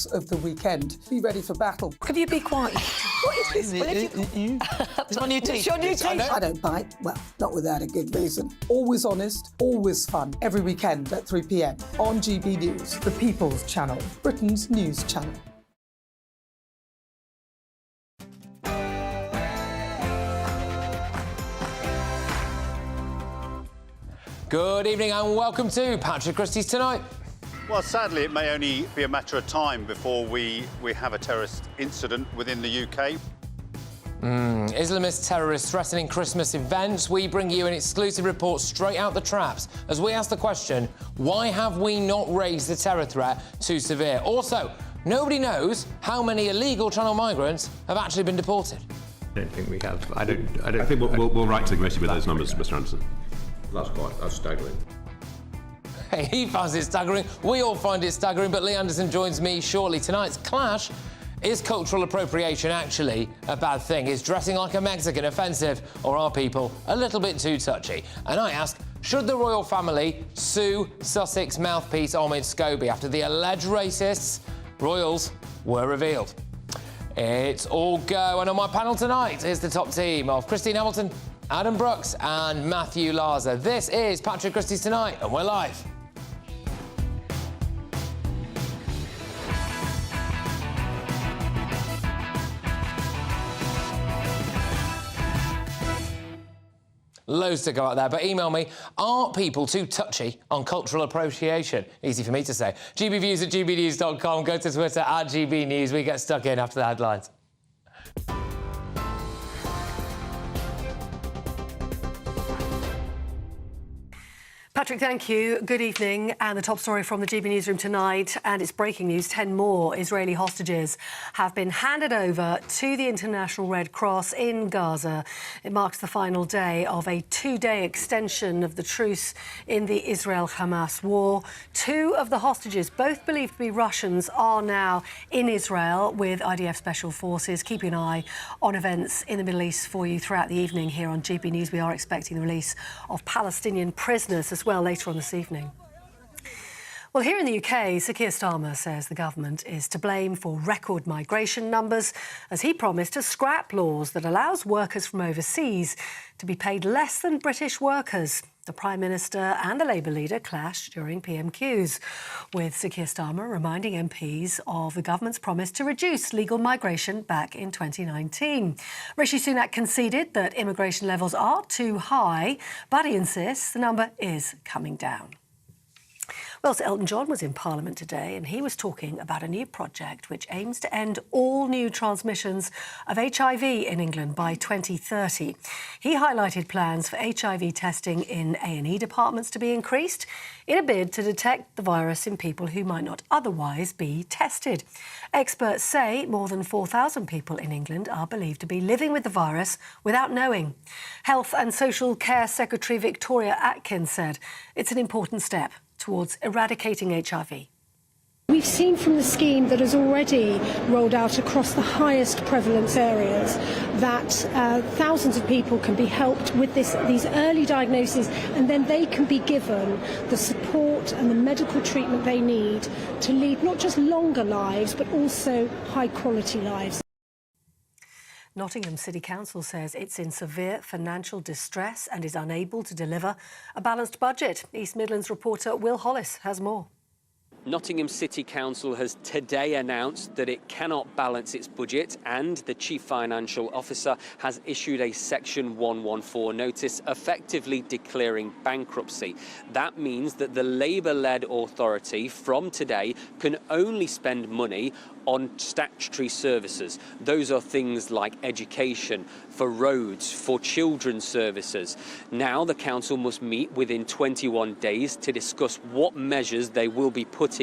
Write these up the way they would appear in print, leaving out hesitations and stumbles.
course of the weekend. Be ready for battle. Could you be quiet? What is this? It's my new teeth. It's your new teeth. I don't bite. Well, not without a good reason. Always honest, always fun. Every weekend at 3 p.m. on GB News, the People's Channel, Britain's news channel. Good evening and welcome to Patrick Christys Tonight. Well, sadly, it may only be a matter of time before we have a terrorist incident within the UK. Islamist terrorists threatening Christmas events. We bring you an exclusive report straight out the traps as we ask the question, why have we not raised the terror threat too severe? Also, nobody knows how many illegal channel migrants have actually been deported. I don't think we have. I think we'll write to the committee with those numbers, Mr. Anderson. That's staggering. Hey, he finds it staggering. We all find it staggering, but Lee Anderson joins me shortly. Tonight's clash. Is cultural appropriation actually a bad thing? Is dressing like a Mexican offensive, or are people a little bit too touchy? And I ask, should the royal family sue Sussex mouthpiece Omid Scobie after the alleged racists royals were revealed? It's all go, and on my panel tonight is the top team of Christine Hamilton, Adam Brooks and Matthew Larzer. This is Patrick Christys Tonight, and we're live. Loads to go out there, but email me. Are people too touchy on cultural appropriation? Easy for me to say. GBviews at gbnews.com. Go to Twitter at GBnews. We get stuck in after the headlines. Patrick, thank you. Good evening. And the top story from the GB newsroom tonight, and it's breaking news. 10 more Israeli hostages have been handed over to the International Red Cross in Gaza. It marks the final day of a 2-day extension of the truce in the Israel-Hamas war. 2 of the hostages, both believed to be Russians, are now in Israel with IDF Special Forces. Keeping an eye on events in the Middle East for you throughout the evening here on GB News. We are expecting the release of Palestinian prisoners as well later on this evening. Well, here in the UK, Sir Keir Starmer says the government is to blame for record migration numbers as he promised to scrap laws that allows workers from overseas to be paid less than British workers. The Prime Minister and the Labour leader clashed during PMQs, with Sir Keir Starmer reminding MPs of the government's promise to reduce legal migration back in 2019. Rishi Sunak conceded that immigration levels are too high, but he insists the number is coming down. Well, Sir Elton John was in Parliament today and he was talking about a new project which aims to end all new transmissions of HIV in England by 2030. He highlighted plans for HIV testing in A&E departments to be increased in a bid to detect the virus in people who might not otherwise be tested. Experts say more than 4,000 people in England are believed to be living with the virus without knowing. Health and Social Care Secretary Victoria Atkins said it's an important step towards eradicating HIV. We've seen from the scheme that has already rolled out across the highest prevalence areas that thousands of people can be helped with these early diagnoses, and then they can be given the support and the medical treatment they need to lead not just longer lives but also high quality lives. Nottingham City Council says it's in severe financial distress and is unable to deliver a balanced budget. East Midlands reporter Will Hollis has more. Nottingham City Council has today announced that it cannot balance its budget, and the Chief Financial Officer has issued a Section 114 notice effectively declaring bankruptcy. That means that the Labour-led authority from today can only spend money on statutory services. Those are things like education, for roads, for children's services. Now the council must meet within 21 days to discuss what measures they will be putting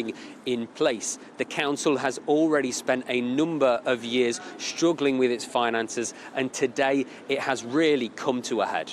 in place. The council has already spent a number of years struggling with its finances, and today it has really come to a head.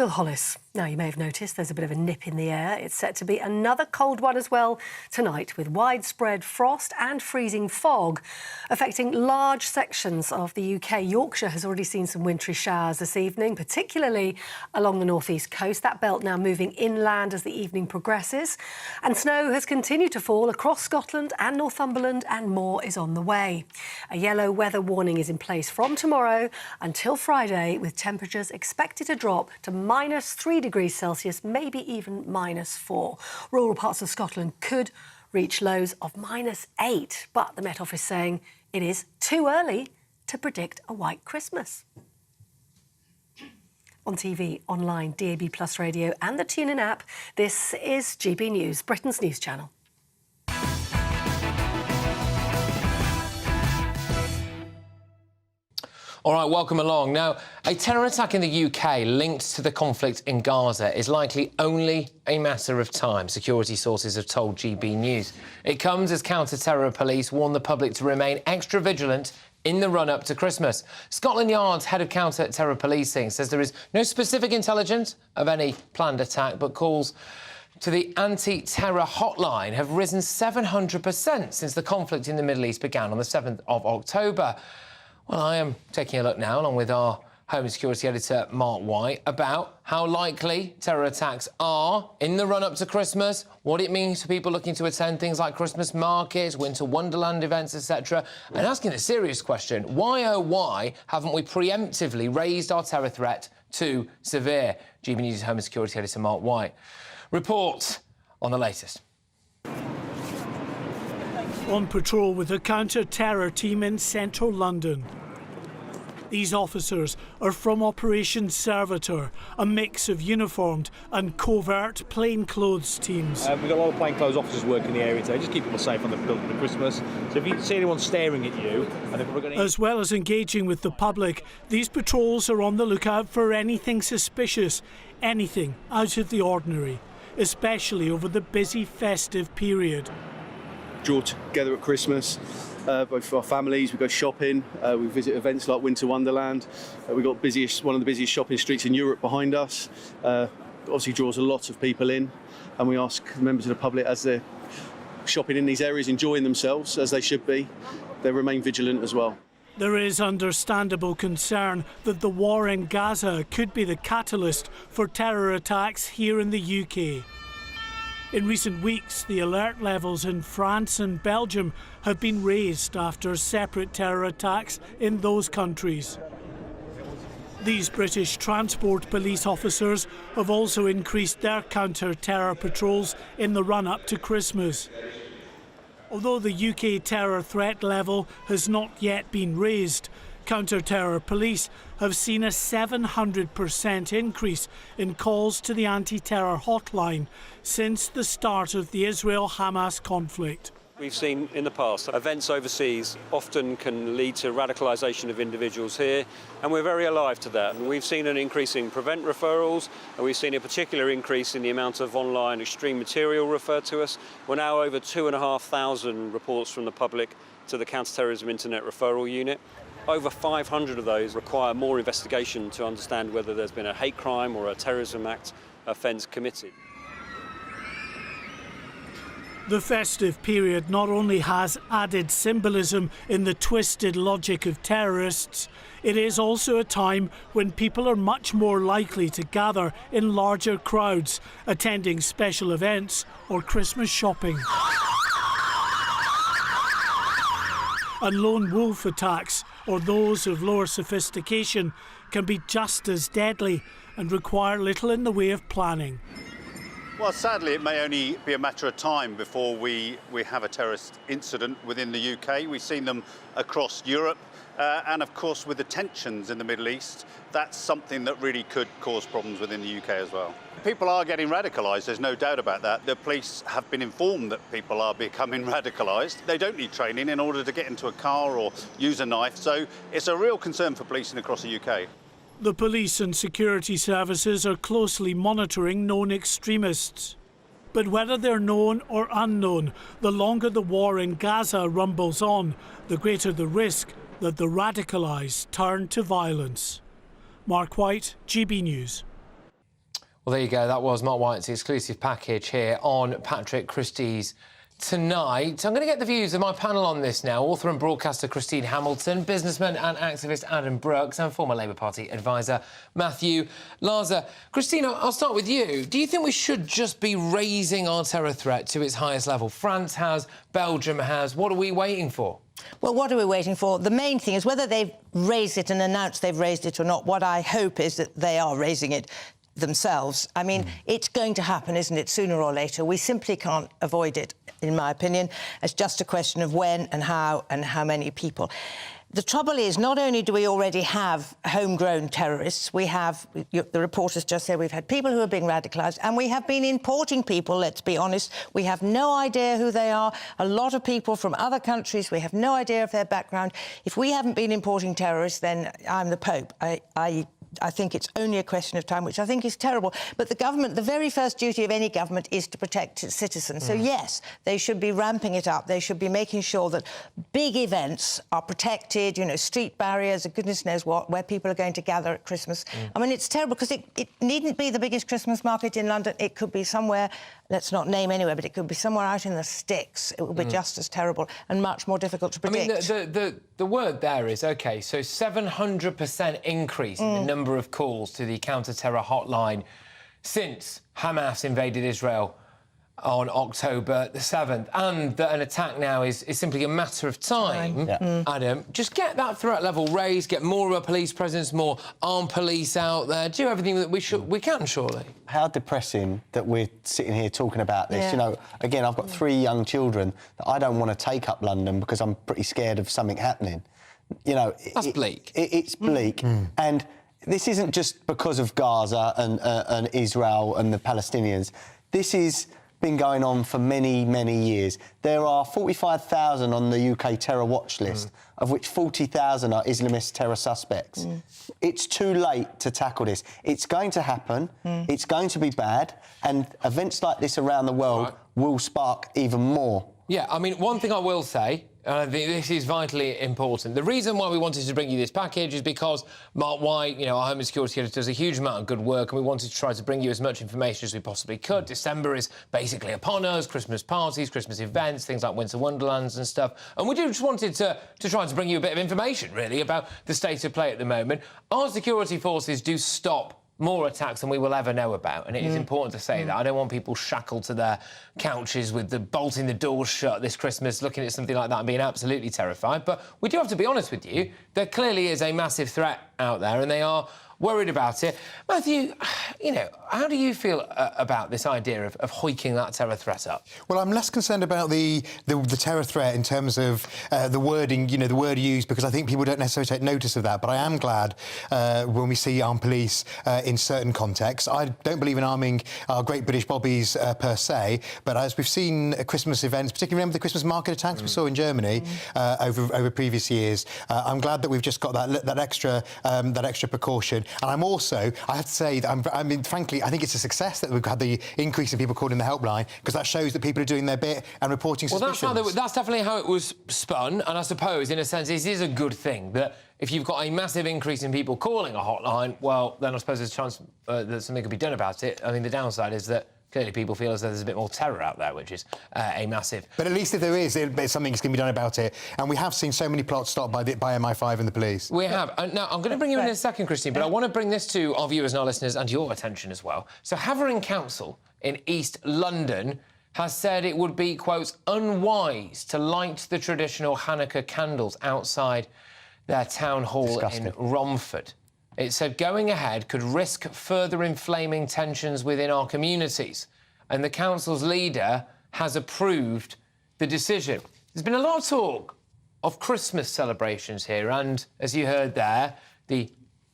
Will Hollis. Now, you may have noticed there's a bit of a nip in the air. It's set to be another cold one as well tonight, with widespread frost and freezing fog affecting large sections of the UK. Yorkshire has already seen some wintry showers this evening, particularly along the northeast coast. That belt now moving inland as the evening progresses. And snow has continued to fall across Scotland and Northumberland, and more is on the way. A yellow weather warning is in place from tomorrow until Friday, with temperatures expected to drop to -3 degrees Celsius, maybe even -4. Rural parts of Scotland could reach lows of -8, but the Met Office saying it is too early to predict a white Christmas. On TV, online, DAB+ radio and the TuneIn app, this is GB News, Britain's news channel. All right, welcome along. Now, a terror attack in the UK linked to the conflict in Gaza is likely only a matter of time, security sources have told GB News. It comes as counter-terror police warn the public to remain extra vigilant in the run-up to Christmas. Scotland Yard's head of counter-terror policing says there is no specific intelligence of any planned attack, but calls to the anti-terror hotline have risen 700% since the conflict in the Middle East began on the 7th of October. Well, I am taking a look now, along with our Home and Security Editor, Mark White, about how likely terror attacks are in the run-up to Christmas, what it means for people looking to attend things like Christmas markets, winter wonderland events, etc., and asking the serious question, why, oh why, haven't we preemptively raised our terror threat to severe? GB News' Home and Security Editor, Mark White, reports on the latest. On patrol with a counter-terror team in central London. These officers are from Operation Servitor, a mix of uniformed and covert plainclothes teams. We've got a lot of plainclothes officers working in the area today, just keep people safe on the building for Christmas. So if you see anyone staring at you... As well as engaging with the public, these patrols are on the lookout for anything suspicious, anything out of the ordinary, especially over the busy festive period. Draw together at Christmas, both for our families. We go shopping, we visit events like Winter Wonderland. We've got one of the busiest shopping streets in Europe behind us. Obviously draws a lot of people in, and we ask members of the public, as they're shopping in these areas, enjoying themselves as they should be, they remain vigilant as well. There is understandable concern that the war in Gaza could be the catalyst for terror attacks here in the UK. In recent weeks, the alert levels in France and Belgium have been raised after separate terror attacks in those countries. These British transport police officers have also increased their counter-terror patrols in the run-up to Christmas. Although the UK terror threat level has not yet been raised, counter-terror police have seen a 700% increase in calls to the anti-terror hotline since the start of the Israel-Hamas conflict. We've seen in the past events overseas often can lead to radicalisation of individuals here, and we're very alive to that. And we've seen an increase in prevent referrals, and we've seen a particular increase in the amount of online extreme material referred to us. We're now over 2,500 reports from the public to the Counter-Terrorism Internet Referral Unit. Over 500 of those require more investigation to understand whether there's been a hate crime or a terrorism act offence committed. The festive period not only has added symbolism in the twisted logic of terrorists, it is also a time when people are much more likely to gather in larger crowds, attending special events or Christmas shopping. And lone wolf attacks, or those of lower sophistication, can be just as deadly and require little in the way of planning. Well, sadly, it may only be a matter of time before we have a terrorist incident within the UK. We've seen them across Europe, and of course, with the tensions in the Middle East, that's something that really could cause problems within the UK as well. People are getting radicalised, there's no doubt about that. The police have been informed that people are becoming radicalised. They don't need training in order to get into a car or use a knife, so it's a real concern for policing across the UK. The police and security services are closely monitoring known extremists. But whether they're known or unknown, the longer the war in Gaza rumbles on, the greater the risk that the radicalised turn to violence. Mark White, GB News. Well, there you go. That was Mark White's exclusive package here on Patrick Christys tonight. I'm going to get the views of my panel on this now. Author and broadcaster Christine Hamilton, businessman and activist Adam Brooks, and former Labour Party advisor Matthew Laza. Christina, I'll start with you. Do you think we should just be raising our terror threat to its highest level? France has, Belgium has. What are we waiting for? Well, what are we waiting for? The main thing is whether they've raised it and announced they've raised it or not. What I hope is that they are raising it themselves. I mean, it's going to happen, isn't it, sooner or later? We simply can't avoid it, in my opinion. It's just a question of when and how many people. The trouble is, not only do we already have homegrown terrorists, we have, the reporters just said, we've had people who are being radicalised, and we have been importing people, let's be honest. We have no idea who they are. A lot of people from other countries, we have no idea of their background. If we haven't been importing terrorists, then I'm the Pope. I think it's only a question of time, which I think is terrible. But the government, the very first duty of any government is to protect its citizens. So, yes, they should be ramping it up. They should be making sure that big events are protected, you know, street barriers, goodness knows what, where people are going to gather at Christmas. I mean, it's terrible because it needn't be the biggest Christmas market in London. It could be somewhere, let's not name anywhere, but it could be somewhere out in the sticks. It would be just as terrible and much more difficult to predict. I mean, the word there is, OK, so 700% increase in the number of calls to the counter-terror hotline since Hamas invaded Israel on October the 7th, and that an attack now is simply a matter of time. Adam, just get that threat level raised, get more of a police presence, more armed police out there, do everything that we can, surely. How depressing that we're sitting here talking about this. You know, again, I've got 3 young children that I don't want to take up London because I'm pretty scared of something happening. You know, that's bleak. It's bleak, and this isn't just because of Gaza and Israel and the Palestinians. This has been going on for many, many years. There are 45,000 on the UK terror watch list, of which 40,000 are Islamist terror suspects. It's too late to tackle this. It's going to happen. It's going to be bad, and events like this around the world will spark even more. Yeah, I mean, one thing I will say, and I think this is vitally important. The reason why we wanted to bring you this package is because Mark White, you know, our Home and Security Editor, does a huge amount of good work, and we wanted to try to bring you as much information as we possibly could. December is basically upon us, Christmas parties, Christmas events, things like Winter Wonderlands and stuff. And we just wanted to try to bring you a bit of information, really, about the state of play at the moment. Our security forces do stop more attacks than we will ever know about, and it is important to say that. I don't want people shackled to their couches with bolting the doors shut this Christmas, looking at something like that and being absolutely terrified. But we do have to be honest with you. There clearly is a massive threat out there, and they are worried about it. Matthew, you know, how do you feel about this idea of hoiking that terror threat up? Well, I'm less concerned about the terror threat in terms of the wording, you know, the word used, because I think people don't necessarily take notice of that. But I am glad when we see armed police in certain contexts. I don't believe in arming our great British bobbies per se, but as we've seen at Christmas events, particularly remember the Christmas market attacks we saw in Germany over previous years, I'm glad that we've just got that extra precaution. And I'm also, I have to say, that I mean, frankly, I think it's a success that we've had the increase in people calling the helpline, because that shows that people are doing their bit and reporting suspicions. Well, that's definitely how it was spun, and I suppose, in a sense, it is a good thing that if you've got a massive increase in people calling a hotline, well, then I suppose there's a chance that something could be done about it. I mean, the downside is that clearly people feel as though there's a bit more terror out there, which is a massive... But at least if there is, something can be done about it. And we have seen so many plots stopped by MI5 and the police. We have. Now, I'm going to bring you in a second, Christine, but I want to bring this to our viewers and our listeners and your attention as well. So Havering Council in East London has said it would be, quote, unwise to light the traditional Hanukkah candles outside their town hall in Romford. It said going ahead could risk further inflaming tensions within our communities, and the council's leader has approved the decision. There's been a lot of talk of Christmas celebrations here, and, as you heard there, the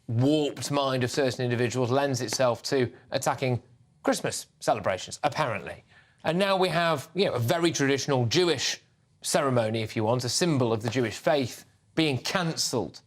warped mind of certain individuals lends itself to attacking Christmas celebrations, apparently. And now we have, you know, a very traditional Jewish ceremony, if you want, a symbol of the Jewish faith, being cancelled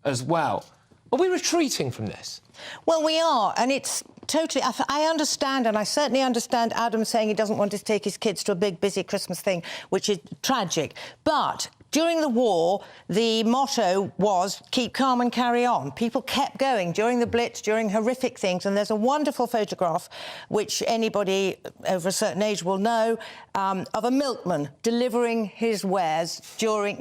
as well. Are we retreating from this? Well, we are, and it's totally... I understand, and I certainly understand Adam saying he doesn't want to take his kids to a big, busy Christmas thing, which is tragic. But During the war, the motto was keep calm and carry on. People kept going during the Blitz, during horrific things, and there's a wonderful photograph, which anybody over a certain age will know, of a milkman delivering his wares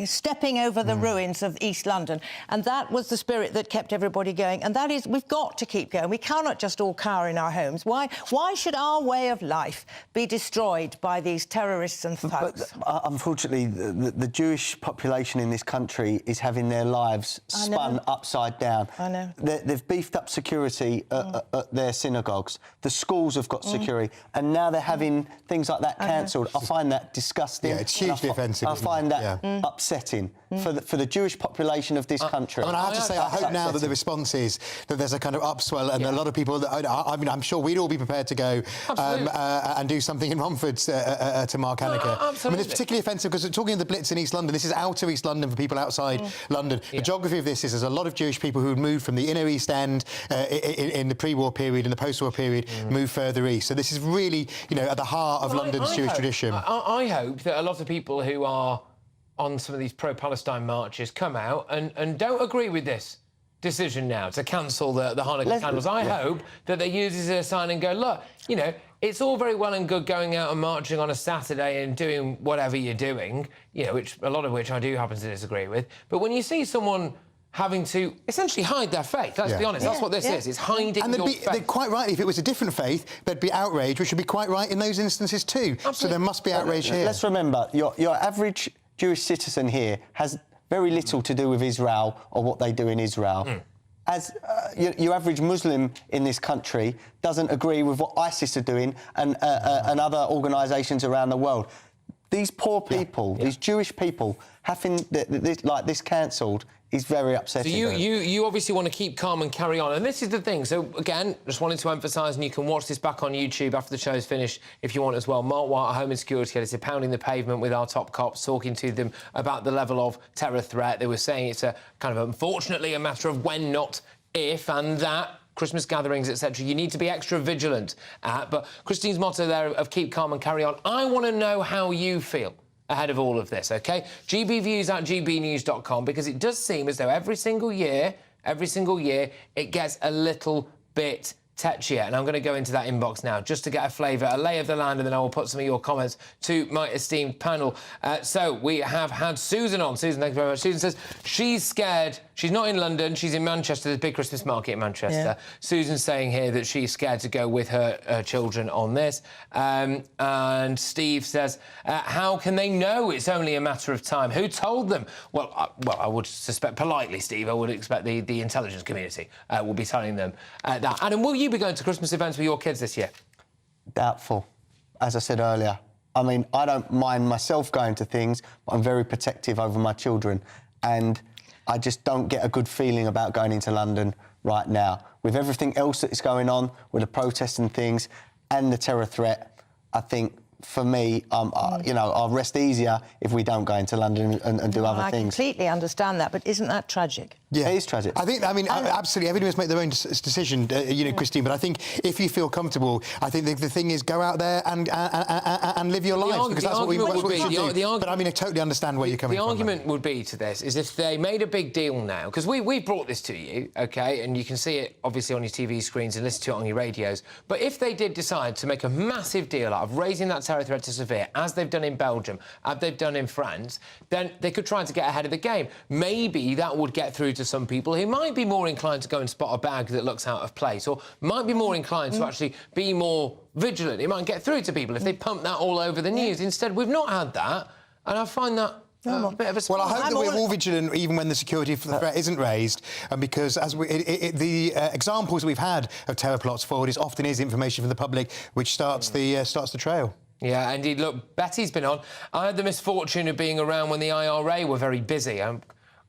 stepping over the ruins of East London. And that was the spirit that kept everybody going. And that is, we've got to keep going. We cannot just all cower in our homes. Why should our way of life be destroyed by these terrorists and thugs? But, unfortunately, the Jewish population in this country is having their lives spun upside down. I know. They've beefed up security at their synagogues. The schools have got security, and now they're having things like that cancelled. I find that disgusting. Yeah, it's hugely offensive. I find that upsetting for the Jewish population of this country. I mean, I have to say, I hope now that the response is that there's a kind of upswell, and a lot of people. I mean, I'm sure we'd all be prepared to go and do something in Romford to mark Hanukkah. I mean, it's particularly offensive because we're talking of the Blitz in East London. This is outer East London for people outside London. The geography of this is there's a lot of Jewish people who moved from the inner East End in the pre-war period and the post-war period, moved further east. So this is really, at the heart of London's Jewish tradition. I hope that a lot of people who are on some of these pro-Palestine marches come out and don't agree with this decision now to cancel the Hanukkah candles. I hope that they use this as a sign and go, look, it's all very well and good going out and marching on a Saturday and doing whatever you're doing, which a lot of which I do happen to disagree with. But when you see someone having to essentially hide their faith, let's be honest, that's what this is. It's hiding your faith. Quite right, if it was a different faith, there'd be outrage, which would be quite right in those instances too. Absolutely. So there must be outrage here. Let's remember, your average Jewish citizen here has very little to do with Israel or what they do in Israel. As your average Muslim in this country doesn't agree with what ISIS are doing and other organisations around the world. These poor people, these Jewish people, having this cancelled is very upsetting. So you obviously want to keep calm and carry on. And this is the thing. So, again, just wanted to emphasise, and you can watch this back on YouTube after the show's finished if you want as well. Mark White, Home and Security Editor, pounding the pavement with our top cops, talking to them about the level of terror threat. They were saying it's a kind of, unfortunately, a matter of when, not if, and that Christmas gatherings, etc., you need to be extra vigilant at. But Christine's motto there of keep calm and carry on, I want to know how you feel ahead of all of this, OK? GBviews@gbnews.com, because it does seem as though every single year, it gets a little bit tetchier. And I'm going to go into that inbox now just to get a flavour, a lay of the land, and then I will put some of your comments to my esteemed panel. So we have had Susan on. Susan, thank you very much. Susan says she's scared. She's not in London. She's in Manchester, the big Christmas market in Manchester. Yeah. Susan's saying here that she's scared to go with her children on this. And Steve says, how can they know it's only a matter of time? Who told them? Well, I would suspect politely, Steve, I would expect the intelligence community will be telling them that. Adam, will you be going to Christmas events with your kids this year? Doubtful. As I said earlier, I mean, I don't mind myself going to things, but I'm very protective over my children. And I just don't get a good feeling about going into London right now. With everything else that is going on, with the protests and things, and the terror threat, I think, for me, I'll rest easier if we don't go into London and do other things. I completely understand that, but isn't that tragic? Yeah, it is tragic. Absolutely, everybody must make their own decision, Christine, but I think if you feel comfortable, I think the thing is go out there and live your life, because that's what we should do. But I mean, I totally understand where you're coming from. The argument would be to this is if they made a big deal now, because we brought this to you, OK, and you can see it, obviously, on your TV screens and listen to it on your radios, but if they did decide to make a massive deal out of raising that terror threat to severe, as they've done in Belgium, as they've done in France, then they could try to get ahead of the game. Maybe that would get through to some people who might be more inclined to go and spot a bag that looks out of place, or might be more inclined to actually be more vigilant. It might get through to people if they pump that all over the news. Instead, we've not had that, and I find that a bit of a... Well, I hope that we're all vigilant even when the security threat isn't raised, and because as the examples we've had of terror plots forward often is information from the public which starts the trail. Yeah, indeed. Look, Betty's been on. I had the misfortune of being around when the IRA were very busy. I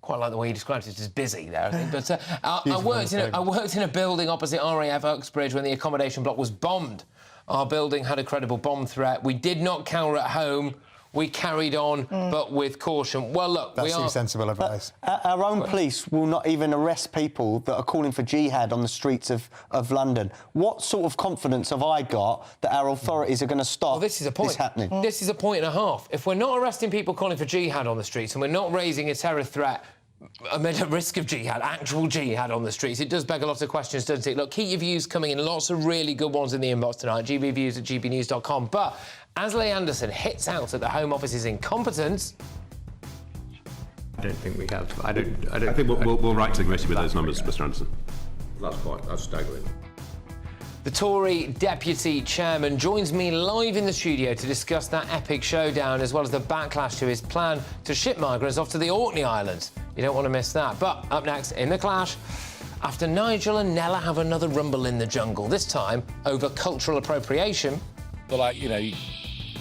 quite like the way you described it as busy there, I think. But I worked in a building opposite RAF Uxbridge when the accommodation block was bombed. Our building had a credible bomb threat. We did not cower at home. we carried on, but with caution. Well, look, That's sensible advice. Our own police will not even arrest people that are calling for jihad on the streets of London. What sort of confidence have I got that our authorities are going to stop this happening? This is a point and a half. If we're not arresting people calling for jihad on the streets and we're not raising a terror threat amid a risk of jihad, actual jihad on the streets, it does beg a lot of questions, doesn't it? Look, keep your views coming in. Lots of really good ones in the inbox tonight. gbviews@gbnews.com. But as Lee Anderson hits out at the Home Office's incompetence... I don't think we have. I think we'll write to the committee with those numbers, Mr. Anderson. That's staggering. The Tory Deputy Chairman joins me live in the studio to discuss that epic showdown as well as the backlash to his plan to ship migrants off to the Orkney Islands. You don't want to miss that. But up next in the clash, after Nigel and Nella have another rumble in the jungle, this time over cultural appropriation. But, like, you know, you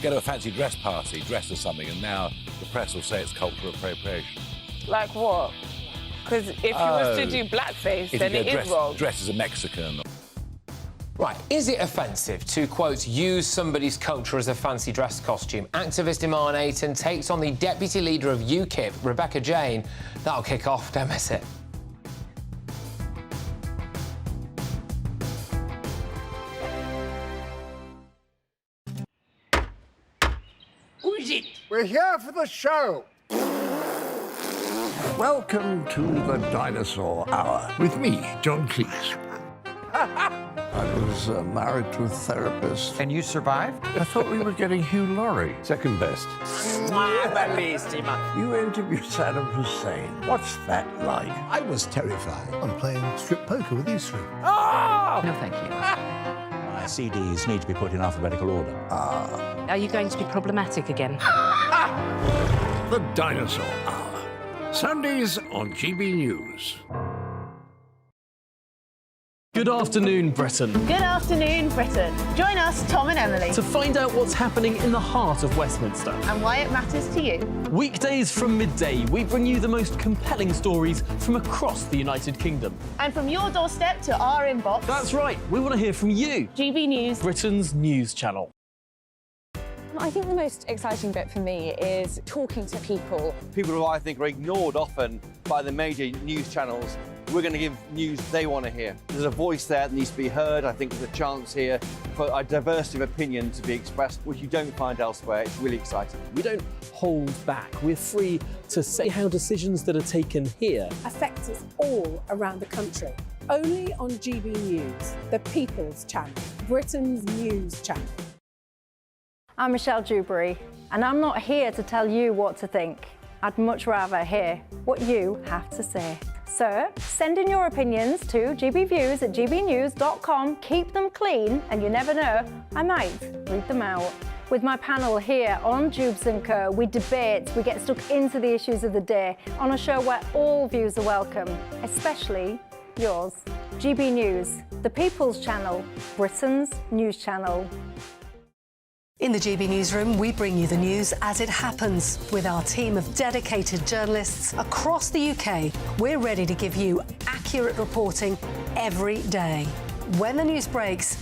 go to a fancy dress party, dressed as something, and now the press will say it's cultural appropriation. Like what? Because if you was to do blackface, then it is wrong. Dressed as a Mexican. Right, is it offensive to, quote, use somebody's culture as a fancy dress costume? Activist Iman Ayton takes on the deputy leader of UKIP, Rebecca Jane. That'll kick off, don't miss it. Who is it? We're here for the show. Welcome to the Dinosaur Hour with me, John Cleese. I was married to a therapist. And you survived? I thought we were getting Hugh Laurie. Second best. You interviewed Saddam Hussein. What's that like? I was terrified. I'm playing strip poker with you three. Oh! No, thank you. My CDs need to be put in alphabetical order. Are you going to be problematic again? The Dinosaur Hour. Sundays on GB News. Good afternoon, Britain. Good afternoon, Britain. Join us, Tom and Emily, To find out what's happening in the heart of Westminster. and why it matters to you. Weekdays from midday, we bring you the most compelling stories from across the United Kingdom. And from your doorstep to our inbox. That's right, we want to hear from you. GB News, Britain's news channel. I think the most exciting bit for me is talking to people. People who I think are ignored often by the major news channels. We're going to give news they want to hear. There's a voice there that needs to be heard. I think there's a chance here for a diversity of opinion to be expressed, which you don't find elsewhere. It's really exciting. We don't hold back. We're free to say how decisions that are taken here affect us all around the country. Only on GB News, the People's Channel, Britain's news channel. I'm Michelle Dewberry, and I'm not here to tell you what to think. I'd much rather hear what you have to say. So, send in your opinions to gbviews@gbnews.com. Keep them clean, and you never know, I might read them out. With my panel here on Jubes & Co, we debate, we get stuck into the issues of the day on a show where all views are welcome, especially yours. GB News, the People's Channel, Britain's news channel. In the GB Newsroom, we bring you the news as it happens. With our team of dedicated journalists across the UK, we're ready to give you accurate reporting every day. When the news breaks,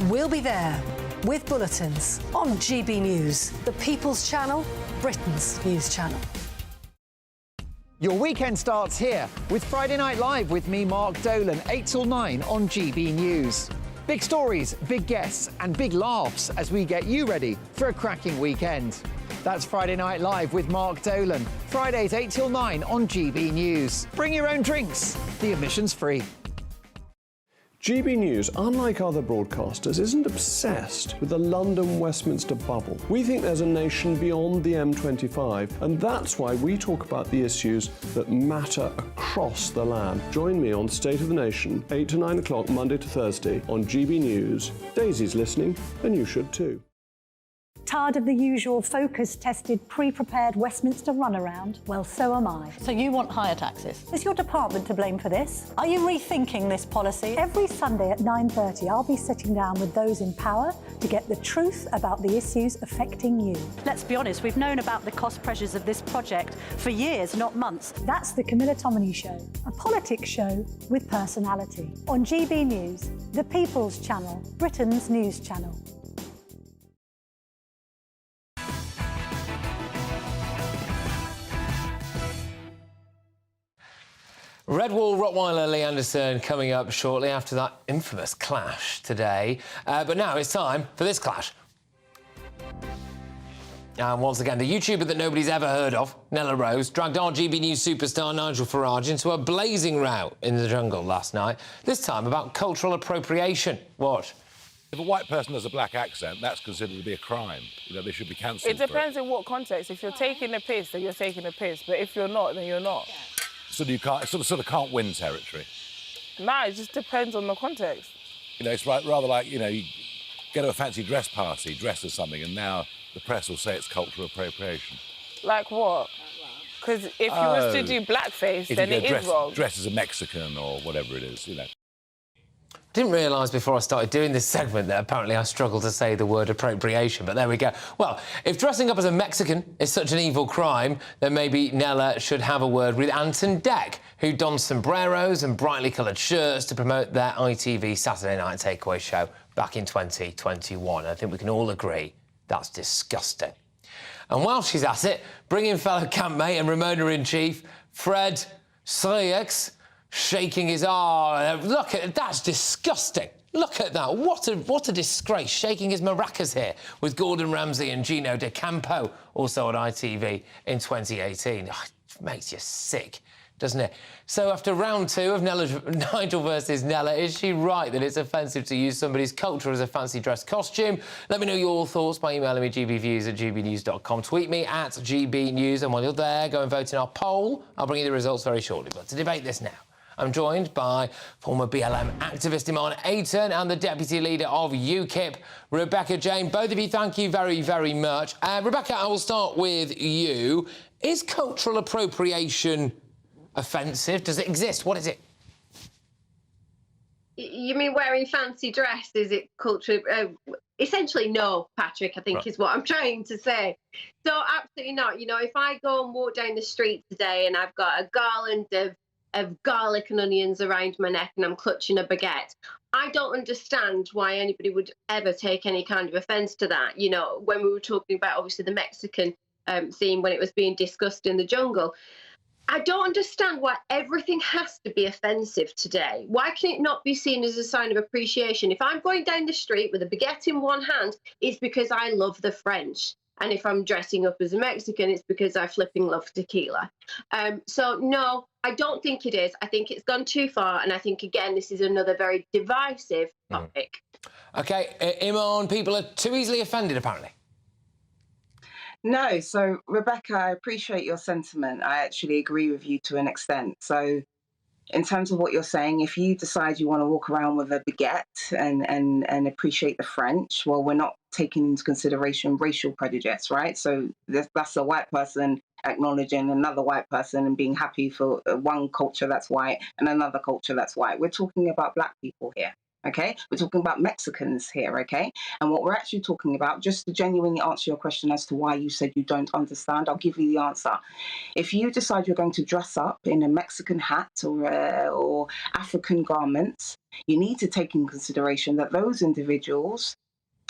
we'll be there with bulletins on GB News, the People's Channel, Britain's news channel. Your weekend starts here with Friday Night Live with me, Mark Dolan, 8 till 9 on GB News. Big stories, big guests and big laughs as we get you ready for a cracking weekend. That's Friday Night Live with Mark Dolan. Fridays 8 till 9 on GB News. Bring your own drinks. The admission's free. GB News, unlike other broadcasters, isn't obsessed with the London-Westminster bubble. We think there's a nation beyond the M25, and that's why we talk about the issues that matter across the land. Join me on State of the Nation, 8 to 9 o'clock, Monday to Thursday, on GB News. Daisy's listening, and you should too. Tired of the usual focus-tested, pre-prepared Westminster runaround? Well, so am I. So you want higher taxes? Is your department to blame for this? Are you rethinking this policy? Every Sunday at 9:30, I'll be sitting down with those in power to get the truth about the issues affecting you. Let's be honest, we've known about the cost pressures of this project for years, not months. That's the Camilla Tominey Show, a politics show with personality. On GB News, the People's Channel, Britain's news channel. Red Wall Rottweiler Lee Anderson coming up shortly after that infamous clash today. But now it's time for this clash. And once again, the YouTuber that nobody's ever heard of, Nella Rose, dragged our GB News superstar Nigel Farage into a blazing row in the jungle last night, this time about cultural appropriation. Watch. If a white person has a black accent, that's considered to be a crime. You know, they should be cancelled. It depends in what context. If you're taking a piss, then you're taking a piss. But if you're not, then you're not. So you can't, sort of can't win territory. Nah, it just depends on the context. You know, it's rather like, you know, you go to a fancy dress party, dressed as something, and now the press will say it's cultural appropriation. Like what? Because if you was to do blackface, then it is wrong. Dress as a Mexican or whatever it is, you know. I didn't realise before I started doing this segment that apparently I struggle to say the word appropriation, but there we go. Well, if dressing up as a Mexican is such an evil crime, then maybe Nella should have a word with Anton Deck, who donned sombreros and brightly coloured shirts to promote their ITV Saturday Night Takeaway show back in 2021. I think we can all agree that's disgusting. And while she's at it, bring in fellow campmate and Ramona-in-Chief, Fred Seyeks, shaking his arm. Look at that's disgusting. Look at that. What a disgrace. Shaking his maracas here with Gordon Ramsay and Gino De Campo, also on ITV in 2018. Oh, it makes you sick, doesn't it? So after round two of Nigel versus Nella, is she right that it's offensive to use somebody's culture as a fancy dress costume? Let me know your thoughts by emailing me gbviews@gbnews.com. Tweet me at GBNews, and while you're there, go and vote in our poll. I'll bring you the results very shortly. But to debate this now, I'm joined by former BLM activist Iman Ayton and the deputy leader of UKIP, Rebecca Jane. Both of you, thank you very, very much. Rebecca, I will start with you. Is cultural appropriation offensive? Does it exist? What is it? You mean wearing fancy dress? Is it culture? Essentially, no, Patrick, I think is what I'm trying to say. So absolutely not. You know, if I go and walk down the street today and I've got a garland of garlic and onions around my neck and I'm clutching a baguette, I don't understand why anybody would ever take any kind of offence to that. You know, when we were talking about, obviously, the Mexican theme when it was being discussed in the jungle, I don't understand why everything has to be offensive today. Why can it not be seen as a sign of appreciation? If I'm going down the street with a baguette in one hand, it's because I love the French. And if I'm dressing up as a Mexican, it's because I flipping love tequila. So, no, I don't think it is. I think it's gone too far. And I think, again, this is another very divisive topic. OK, Iman, people are too easily offended, apparently. No, so, Rebecca, I appreciate your sentiment. I actually agree with you to an extent. So, in terms of what you're saying, if you decide you want to walk around with a baguette and appreciate the French, well, we're not taking into consideration racial prejudice, right? So that's a white person acknowledging another white person and being happy for one culture that's white and another culture that's white. We're talking about black people here. Okay, we're talking about Mexicans here, okay? And what we're actually talking about, just to genuinely answer your question as to why you said you don't understand, I'll give you the answer. If you decide you're going to dress up in a Mexican hat or African garments, you need to take in consideration that those individuals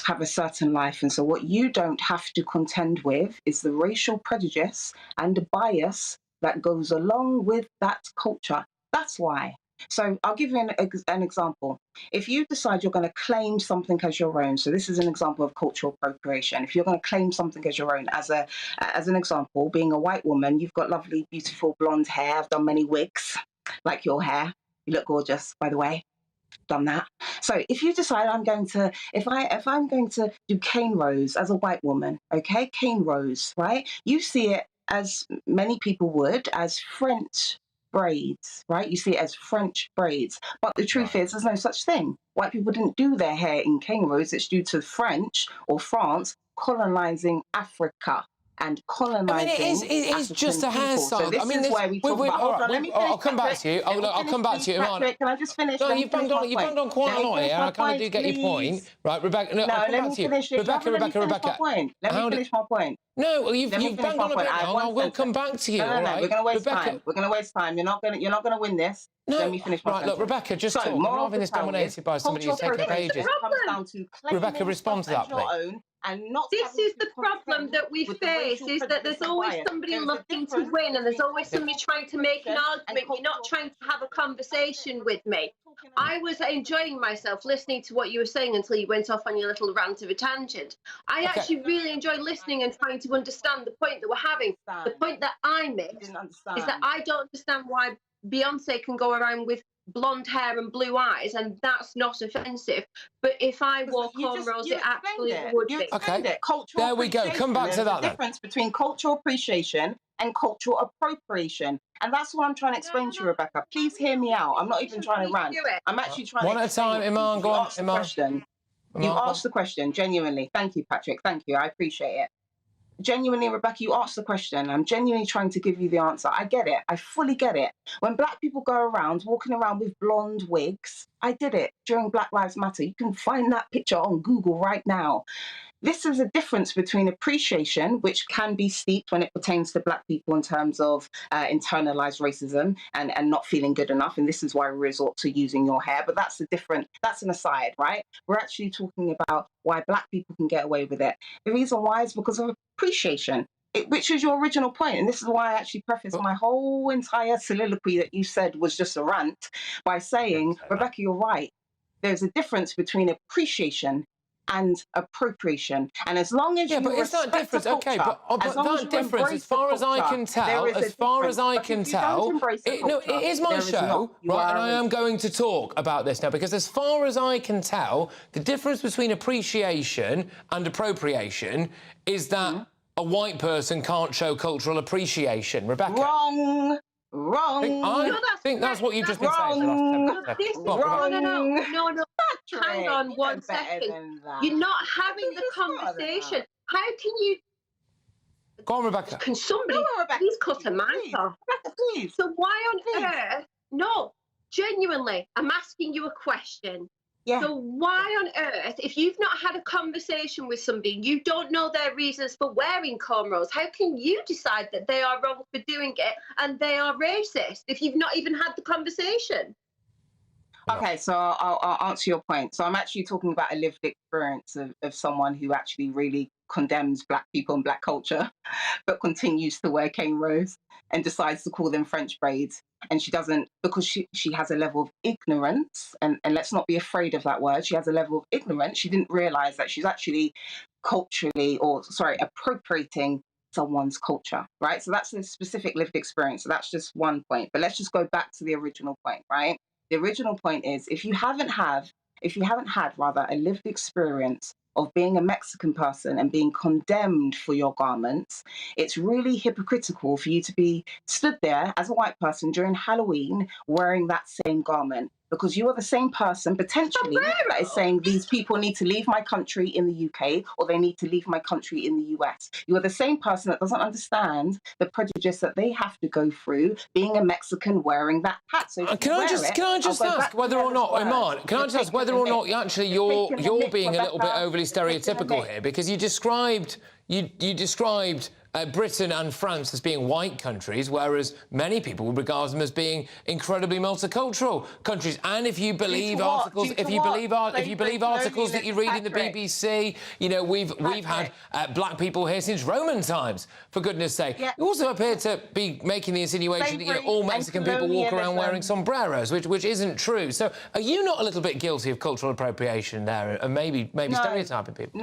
have a certain life. And so what you don't have to contend with is the racial prejudice and the bias that goes along with that culture. That's why. So I'll give you an example. If you decide you're going to claim something as your own, so this is an example of cultural appropriation. If you're going to claim something as your own, as an example, being a white woman, you've got lovely, beautiful blonde hair. I've done many wigs, like your hair. You look gorgeous, by the way. Done that. So if you decide if I'm going to do cane rows as a white woman, okay, cane rows, right? You see it, as many people would, as French braids, right? You see it as French braids. But the truth is, there's no such thing. White people didn't do their hair in cane rows. It's due to French or France colonizing Africa and colonizing. I mean, it is just a hairstyle. So this is why we talk about. Hold on, let me finish. I'll come back to you. I'll come back to you, Iman. Can I just finish? No, you've banged on quite a lot here, and I kind of do get your point. Right, Rebecca, no, I'll come back to you. Rebecca. Let me finish my point. No, well, you've Let me finish banged my on a point. bit I have long. one I will sentence. come back to you. No, all right? we're going to waste Rebecca, time. We're going to waste time. You're not going to win this. No, Let me finish my right, sentence. look, Rebecca, just so, talk. I'm not having this dominated by somebody who's taking pages. Comes down to claiming Rebecca, respond to that, stuff as please. your own and not This is the problem that we face, is that there's always somebody looking to win and there's always somebody trying to make an argument. You're not trying to have a conversation with me. I was enjoying myself listening to what you were saying until you went off on your little rant of a tangent. I actually really enjoy listening and trying to understand the point that we're having. The point that I missed is that I don't understand why Beyonce can go around with blonde hair and blue eyes, and that's not offensive. But if I wore cornrows, it absolutely would be. Okay, there we go. Come back to that then. There's a difference between cultural appreciation and cultural appropriation. And that's what I'm trying to explain to you, Rebecca. Please hear me out. I'm not even trying to rant. I'm actually trying to one at a time, Iman, go on, Iman. You asked the question, genuinely. Thank you, Patrick. Thank you. I appreciate it. Genuinely, Rebecca, you asked the question. I'm genuinely trying to give you the answer. I get it. I fully get it. When black people go around walking around with blonde wigs, I did it during Black Lives Matter. You can find that picture on Google right now. This is a difference between appreciation, which can be steeped when it pertains to black people in terms of internalized racism and not feeling good enough. And this is why we resort to using your hair. But that's an aside, right? We're actually talking about why black people can get away with it. The reason why is because of appreciation, which is your original point. And this is why I actually prefaced my whole entire soliloquy that you said was just a rant by saying, Rebecca, you're right. There's a difference between appreciation and appropriation, and as long as you is that difference? Okay, but that difference, as far as I can tell, it is my show, right? And I am going to talk about this now because, as far as I can tell, the difference between appreciation and appropriation is that a white person can't show cultural appreciation. Rebecca, Wrong. I think that's what you've just been saying for the last 10 seconds. No. Hang on 1 second. You're not having the conversation. How can you? Go on, Rebecca. Can somebody please cut a mic off? Please. So why on earth? No, genuinely, I'm asking you a question. Yeah. So why on earth, if you've not had a conversation with somebody, you don't know their reasons for wearing cornrows, how can you decide that they are wrong for doing it and they are racist if you've not even had the conversation? Okay, so I'll answer your point. So I'm actually talking about a lived experience of someone who actually really condemns black people and black culture, but continues to wear cane rows and decides to call them French braids. And she doesn't, because she has a level of ignorance, and let's not be afraid of that word. She has a level of ignorance. She didn't realize that she's actually appropriating someone's culture, right? So that's a specific lived experience. So that's just one point. But let's just go back to the original point, right? The original point is if you haven't had a lived experience of being a Mexican person and being condemned for your garments, it's really hypocritical for you to be stood there as a white person during Halloween wearing that same garment, because you are the same person potentially that is saying these people need to leave my country in the UK or they need to leave my country in the US. You are the same person that doesn't understand the prejudice that they have to go through being a Mexican wearing that hat. So can I just ask whether or not, Iman, can I just ask whether or not actually you're being a little bit overly stereotypical here, because you described Britain and France as being white countries, whereas many people would regard them as being incredibly multicultural countries. And if you believe articles that you read in the BBC, you know, we've had black people here since Roman times, for goodness sake. Yeah. You also appear to be making the insinuation that all Mexican people walk around wearing sombreros, which isn't true. So are you not a little bit guilty of cultural appropriation there, and maybe stereotyping people?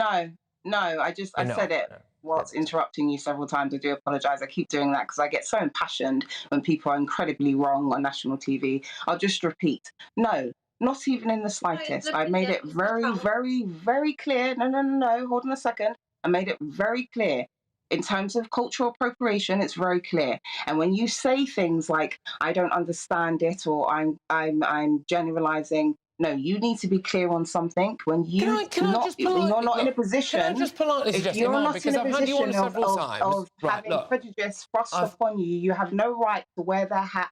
No, I said it whilst interrupting you several times. I do apologise. I keep doing that because I get so impassioned when people are incredibly wrong on national TV. I'll just repeat. No, not even in the slightest. I made it very, very, very clear. No. Hold on a second. I made it very clear. In terms of cultural appropriation, it's very clear. And when you say things like, I don't understand it, or I'm generalising, no, you need to be clear on something. When you're not in a position, can I just politely suggest, Iman, because I've had you on several times of having prejudice thrust upon you, you have no right to wear their hat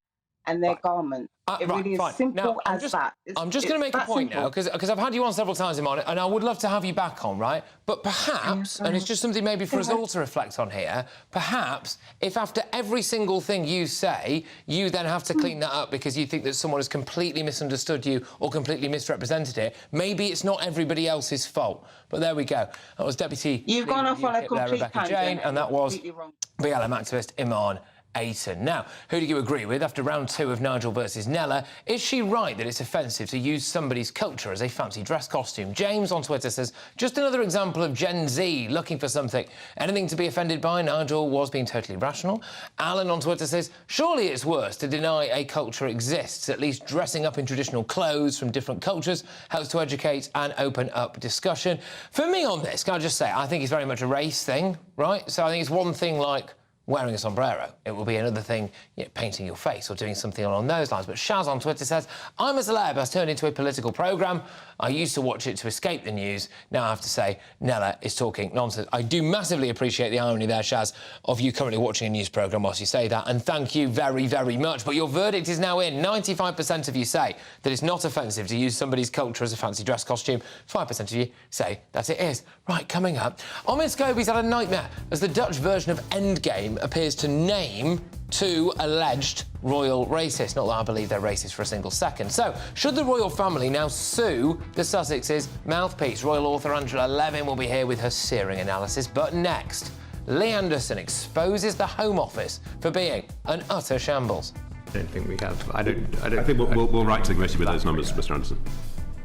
and their garment. It really is simple as that. I'm just going to make a point now, because I've had you on several times, Iman, and I would love to have you back on, right? But perhaps, and it's just something maybe for us all to reflect on here, perhaps if after every single thing you say, you then have to clean that up because you think that someone has completely misunderstood you or completely misrepresented it, maybe it's not everybody else's fault. But there we go. That was Deputy... You've gone off on a complete Rebecca Jane, and that was BLM activist Iman Ayton. Now, who do you agree with after round 2 of Nigel versus Nella? Is she right that it's offensive to use somebody's culture as a fancy dress costume? James on Twitter says, just another example of Gen Z looking for something. Anything to be offended by? Nigel was being totally rational. Alan on Twitter says, surely it's worse to deny a culture exists. At least dressing up in traditional clothes from different cultures helps to educate and open up discussion. For me on this, can I just say, I think it's very much a race thing, right? So I think it's one thing like wearing a sombrero. It will be another thing, painting your face or doing something along those lines. But Shaz on Twitter says, I'm a celeb has turned into a political programme. I used to watch it to escape the news. Now I have to say, Nella is talking nonsense. I do massively appreciate the irony there, Shaz, of you currently watching a news programme whilst you say that, and thank you very, very much. But your verdict is now in. 95% of you say that it's not offensive to use somebody's culture as a fancy dress costume. 5% of you say that it is. Right, coming up, Omid Scobie's had a nightmare as the Dutch version of Endgame appears to name 2 alleged royal racists. Not that I believe they're racist for a single second. So, should the royal family now sue the Sussex's mouthpiece? Royal author Angela Levin will be here with her searing analysis. But next, Lee Anderson exposes the Home Office for being an utter shambles. I don't think we have. I think we'll write to the committee with those numbers, Mr. Anderson.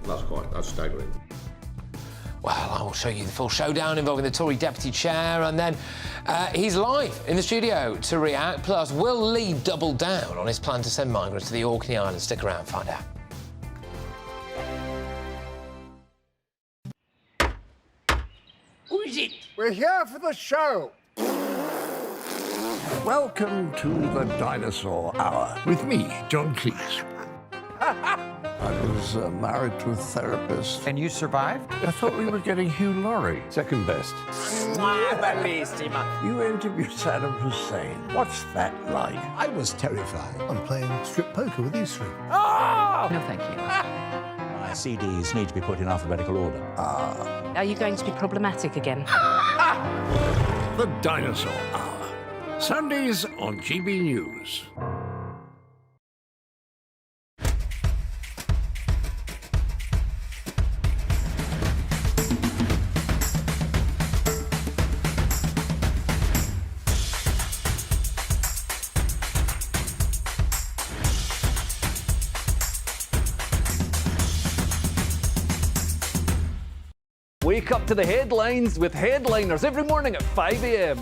That's staggering. Well, I will show you the full showdown involving the Tory deputy chair, and then he's live in the studio to react. Plus, will Lee double down on his plan to send migrants to the Orkney Islands? Stick around, find out. Who is it? We're here for the show. Welcome to the Dinosaur Hour with me, John Cleese. I was married to a therapist. And you survived? I thought we were getting Hugh Laurie. Second best. You interviewed Saddam Hussein. What's that like? I was terrified. I'm playing strip poker with these 3. Oh! No, thank you. My CDs need to be put in alphabetical order. Are you going to be problematic again? The Dinosaur Hour. Sundays on GB News. Wake up to the headlines with Headliners every morning at 5 a.m.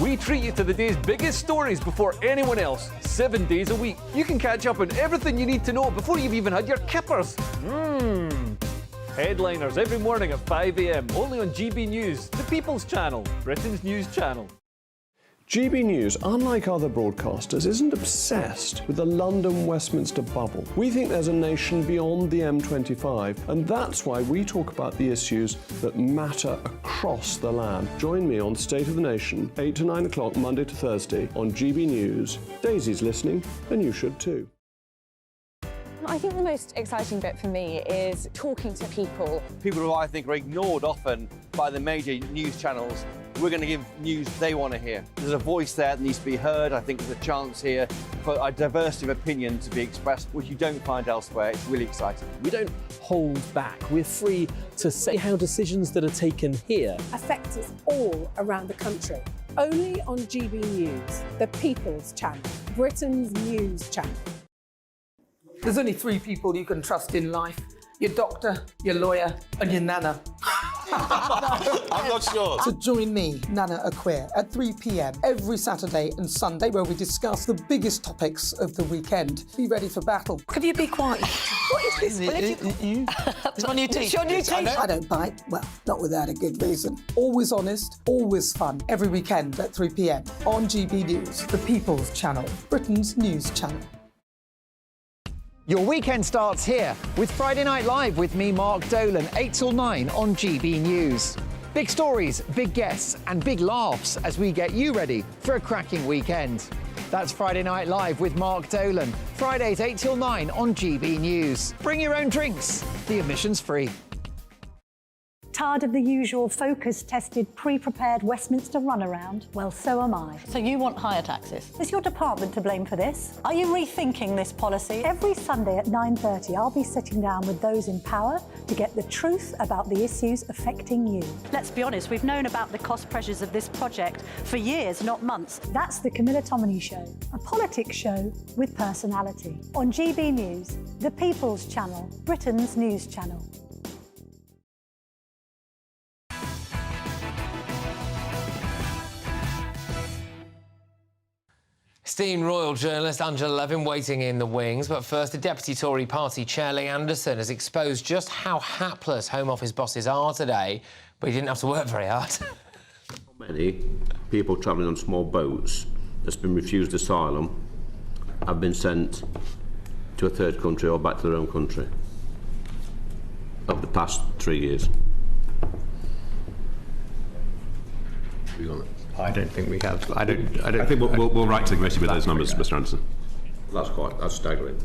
We treat you to the day's biggest stories before anyone else, 7 days a week. You can catch up on everything you need to know before you've even had your kippers. Headliners every morning at 5 a.m, only on GB News, the People's Channel, Britain's news channel. GB News, unlike other broadcasters, isn't obsessed with the London-Westminster bubble. We think there's a nation beyond the M25, and that's why we talk about the issues that matter across the land. Join me on State of the Nation, 8 to 9 o'clock, Monday to Thursday, on GB News. Daisy's listening, and you should too. I think the most exciting bit for me is talking to people. People who I think are ignored often by the major news channels. We're going to give news they want to hear. There's a voice there that needs to be heard. I think there's a chance here for a diversity of opinion to be expressed, which you don't find elsewhere. It's really exciting. We don't hold back. We're free to say how decisions that are taken here affect us all around the country. Only on GB News, the People's Channel, Britain's news channel. There's only 3 people you can trust in life. Your doctor, your lawyer, and your nana. I'm not sure. So join me, Nana Aquare, at 3 p.m. every Saturday and Sunday, where we discuss the biggest topics of the weekend. Be ready for battle. Could you be quiet? What is this? It's my new teeth. It's your new teeth. I don't bite. Well, not without a good reason. Always honest, always fun. Every weekend at 3 p.m. on GB News, the People's Channel, Britain's news channel. Your weekend starts here with Friday Night Live with me, Mark Dolan, 8 till 9 on GB News. Big stories, big guests and big laughs as we get you ready for a cracking weekend. That's Friday Night Live with Mark Dolan. Fridays 8 till 9 on GB News. Bring your own drinks. The admission's free. Tired of the usual focus-tested, pre-prepared Westminster runaround? Well, so am I. So you want higher taxes? Is your department to blame for this? Are you rethinking this policy? Every Sunday at 9:30, I'll be sitting down with those in power to get the truth about the issues affecting you. Let's be honest, we've known about the cost pressures of this project for years, not months. That's the Camilla Tominey Show, a politics show with personality. On GB News, the People's Channel, Britain's news channel. Esteemed royal journalist Angela Levin waiting in the wings, but first, the Deputy Tory Party Chair Lee Anderson has exposed just how hapless Home Office bosses are today, but he didn't have to work very hard. Many people travelling on small boats that's been refused asylum have been sent to a third country or back to their own country over the past 3 years. I don't think we have. I think we'll write to the committee with those numbers, Mr. Anderson. That's staggering.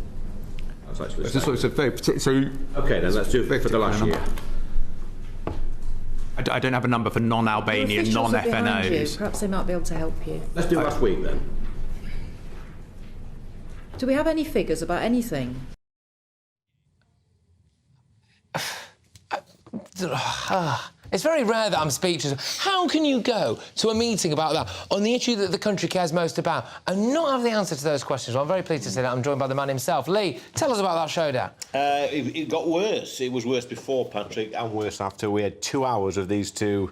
That's actually staggering. So okay, then let's do it for the last year. I don't have a number for non-Albanian, non-FNOs. Perhaps they might be able to help you. Let's do last week then. Do we have any figures about anything? It's very rare that I'm speechless. How can you go to a meeting about that on the issue that the country cares most about and not have the answer to those questions? Well, I'm very pleased to say that I'm joined by the man himself. Lee, tell us about that showdown. It got worse. It was worse before, Patrick, and worse after. We had 2 hours of these two.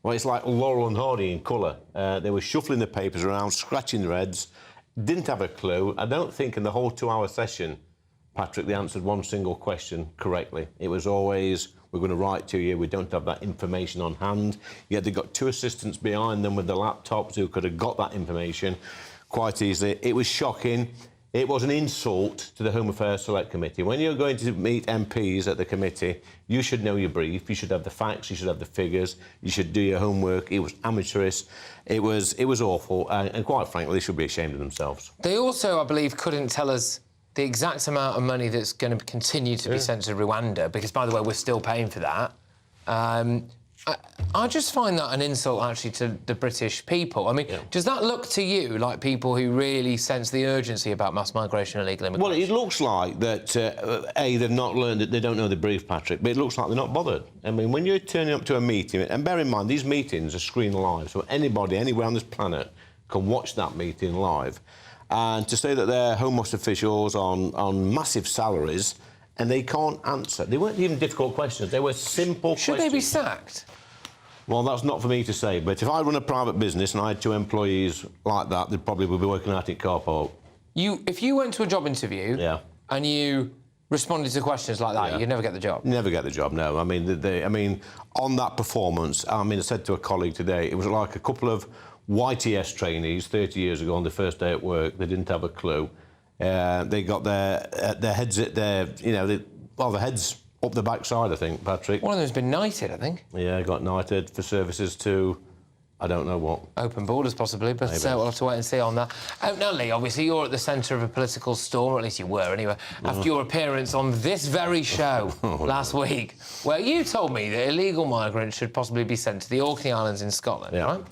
Well, it's like Laurel and Hardy in colour. They were shuffling the papers around, scratching their heads, didn't have a clue. I don't think in the whole 2-hour session, Patrick, they answered one single question correctly. It was always, we're going to write to you, we don't have that information on hand. Yet they got 2 assistants behind them with the laptops who could have got that information quite easily. It was shocking. It was an insult to the Home Affairs Select Committee. When you're going to meet MPs at the committee, you should know your brief, you should have the facts, you should have the figures, you should do your homework. It was amateurish, it was awful, and quite frankly, they should be ashamed of themselves. They also, I believe, couldn't tell us the exact amount of money that's going to continue to be sent to Rwanda, because, by the way, we're still paying for that. I just find that an insult, actually, to the British people. I mean, does that look to you like people who really sense the urgency about mass migration and illegal immigration? Well, it looks like that, A, they've not learned that they don't know the brief, Patrick, but it looks like they're not bothered. I mean, when you're turning up to a meeting, and bear in mind, these meetings are screened live, so anybody, anywhere on this planet can watch that meeting live. And to say that they're Home Office officials on massive salaries and they can't answer. They weren't even difficult questions, they were simple questions. Should they be sacked? Well, that's not for me to say, but if I run a private business and I had 2 employees like that, they'd probably be working out in car park. If you went to a job interview and you responded to questions like that, you'd never get the job? Never get the job, no. I mean, on that performance, I said to a colleague today, it was like a couple of YTS trainees 30 years ago on the first day at work. They didn't have a clue. They got their heads at their, their heads up the backside, I think, Patrick. One of them's been knighted, I think. Yeah, got knighted for services to, I don't know what. Open borders, possibly, but we'll have to wait and see on that. Now, Lee, obviously, you're at the centre of a political storm, or at least you were, anyway, after your appearance on this very show last week, where you told me that illegal migrants should possibly be sent to the Orkney Islands in Scotland, right?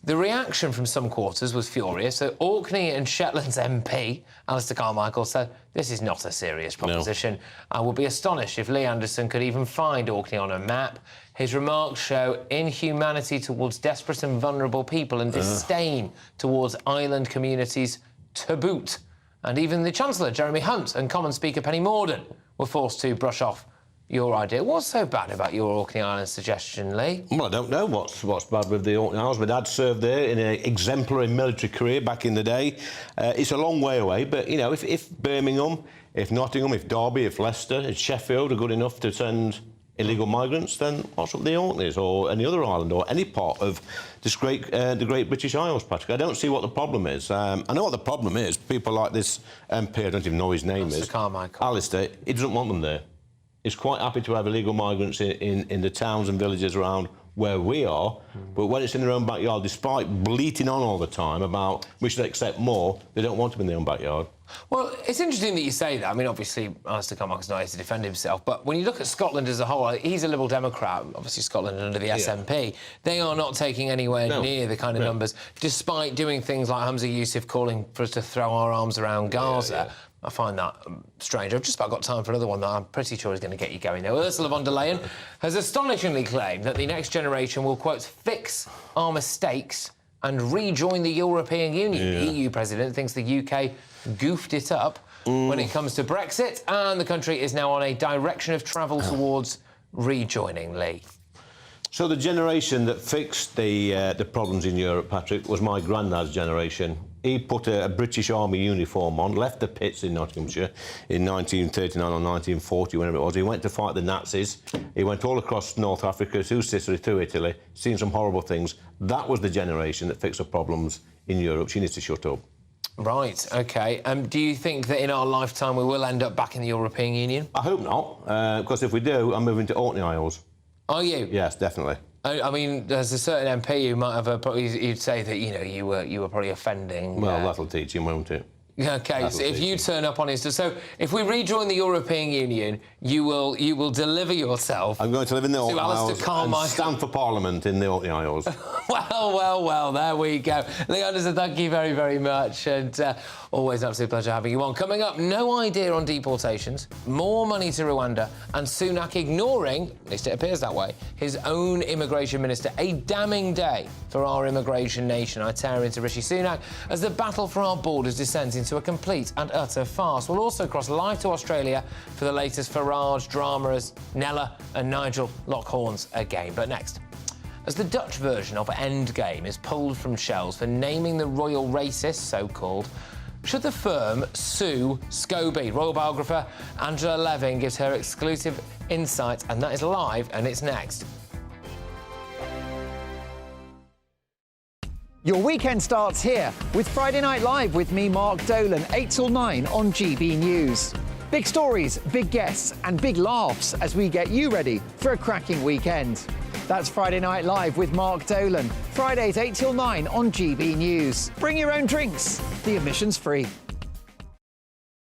The reaction from some quarters was furious. So Orkney and Shetland's MP, Alistair Carmichael, said this is not a serious proposition. I would be astonished if Lee Anderson could even find Orkney on a map. His remarks show inhumanity towards desperate and vulnerable people and disdain towards island communities to boot. And even the Chancellor, Jeremy Hunt, and Commons Speaker Penny Mordaunt were forced to brush off your idea. What's so bad about your Orkney Islands suggestion, Lee? Well, I don't know what's bad with the Orkney Islands. My dad served there in an exemplary military career back in the day. It's a long way away, but, if Birmingham, if Nottingham, if Derby, if Leicester, if Sheffield are good enough to send illegal migrants, then what's up with the Orkneys or any other island or any part of this the Great British Isles, Patrick? I don't see what the problem is. I know what the problem is. People like this MP, I don't even know his name is. Carmichael. Alistair, he doesn't want them there. He's quite happy to have illegal migrants in the towns and villages around where we are, but when it's in their own backyard, despite bleating on all the time about we should accept more, they don't want them in their own backyard. Well, it's interesting that you say that. I mean, obviously, Alistair Carmichael's not here to defend himself, but when you look at Scotland as a whole, he's a Liberal Democrat, obviously Scotland under the SNP. They are not taking anywhere near the kind of numbers, despite doing things like Hamza Yusuf calling for us to throw our arms around Gaza. I find that strange. I've just about got time for another one that I'm pretty sure is going to get you going there. Ursula von der Leyen has astonishingly claimed that the next generation will, quote, fix our mistakes and rejoin the European Union. The EU president thinks the UK goofed it up when it comes to Brexit, and the country is now on a direction of travel towards rejoining. Lee. So the generation that fixed the problems in Europe, Patrick, was my granddad's generation. He put a British Army uniform on, left the pits in Nottinghamshire in 1939 or 1940, whenever it was. He went to fight the Nazis. He went all across North Africa, through Sicily, through Italy, seen some horrible things. That was the generation that fixed the problems in Europe. She needs to shut up. Right, OK. Do you think that in our lifetime we will end up back in the European Union? I hope not, because if we do, I'm moving to Orkney Isles. Are you? Yes, definitely. I mean, there's a certain MP who might have you'd say that, you know, you were probably offending... Well, that'll teach him, won't it? OK, so if you turn up on his... So if we rejoin the European Union, you will deliver yourself... I'm going to live in the Orkney Isles and stand for Parliament in the Orkney Isles. Well, there we go. Lee Anderson, thank you very, very much, and always an absolute pleasure having you on. Coming up, no idea on deportations, more money to Rwanda, and Sunak ignoring, at least it appears that way, his own immigration minister. A damning day for our immigration nation. I tear into Rishi Sunak as the battle for our borders descends into a complete and utter farce. We'll also cross live to Australia for the latest Farage drama as Nella and Nigel lock horns again. But next, as the Dutch version of Endgame is pulled from shelves for naming the royal racist, so-called, should the firm sue Scobie? Royal biographer Angela Levin gives her exclusive insight, and that is live, and it's next. Your weekend starts here with Friday Night Live with me, Mark Dolan, 8 till 9 on GB News. Big stories, big guests and big laughs as we get you ready for a cracking weekend. That's Friday Night Live with Mark Dolan. Fridays 8 till 9 on GB News. Bring your own drinks. The admission's free.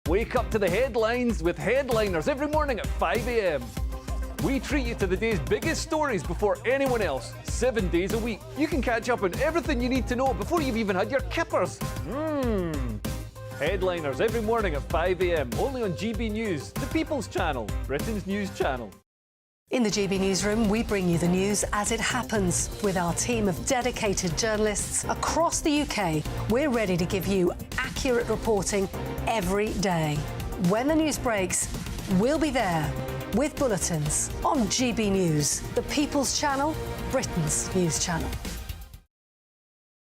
Wake up to the headlines with headliners every morning at 5 a.m. We treat you to the day's biggest stories before anyone else, 7 days a week. You can catch up on everything you need to know before you've even had your kippers. Headliners every morning at 5 a.m, only on GB News, the People's Channel, Britain's news channel. In the GB Newsroom, we bring you the news as it happens. With our team of dedicated journalists across the UK, we're ready to give you accurate reporting every day. When the news breaks, we'll be there with bulletins on GB News, the People's Channel, Britain's news channel.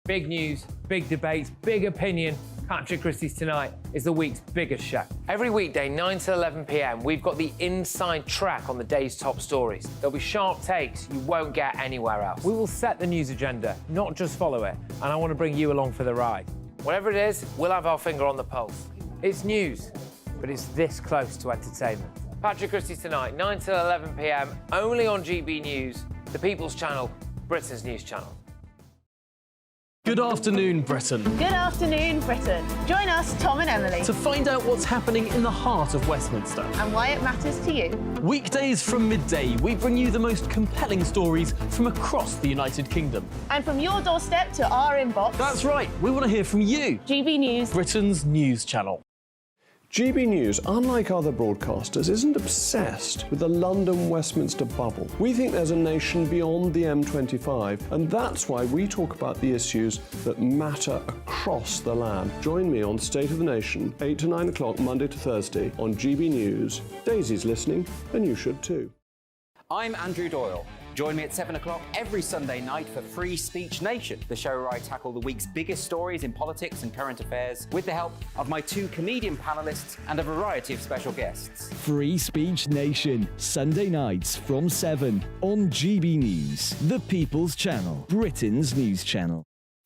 Big news, big debates, big opinion. Patrick Christys Tonight is the week's biggest show. Every weekday, 9 to 11 p.m, we've got the inside track on the day's top stories. There'll be sharp takes you won't get anywhere else. We will set the news agenda, not just follow it, and I want to bring you along for the ride. Whatever it is, we'll have our finger on the pulse. It's news, but it's this close to entertainment. Patrick Christys Tonight, 9 to 11 p.m, only on GB News, the People's Channel, Britain's news channel. Good afternoon, Britain. Good afternoon, Britain. Join us, Tom and Emily, To find out what's happening in the heart of Westminster. and why it matters to you. Weekdays from midday, we bring you the most compelling stories from across the United Kingdom. And from your doorstep to our inbox. That's right, we want to hear from you. GB News, Britain's news channel. GB News, unlike other broadcasters, isn't obsessed with the London-Westminster bubble. We think there's a nation beyond the M25, and that's why we talk about the issues that matter across the land. Join me on State of the Nation, 8 to 9 o'clock, Monday to Thursday, on GB News. Daisy's listening, and you should too. I'm Andrew Doyle. Join me at 7 o'clock every Sunday night for Free Speech Nation, the show where I tackle the week's biggest stories in politics and current affairs with the help of my two comedian panellists and a variety of special guests. Free Speech Nation, Sunday nights from 7 on GB News, the People's Channel, Britain's news channel.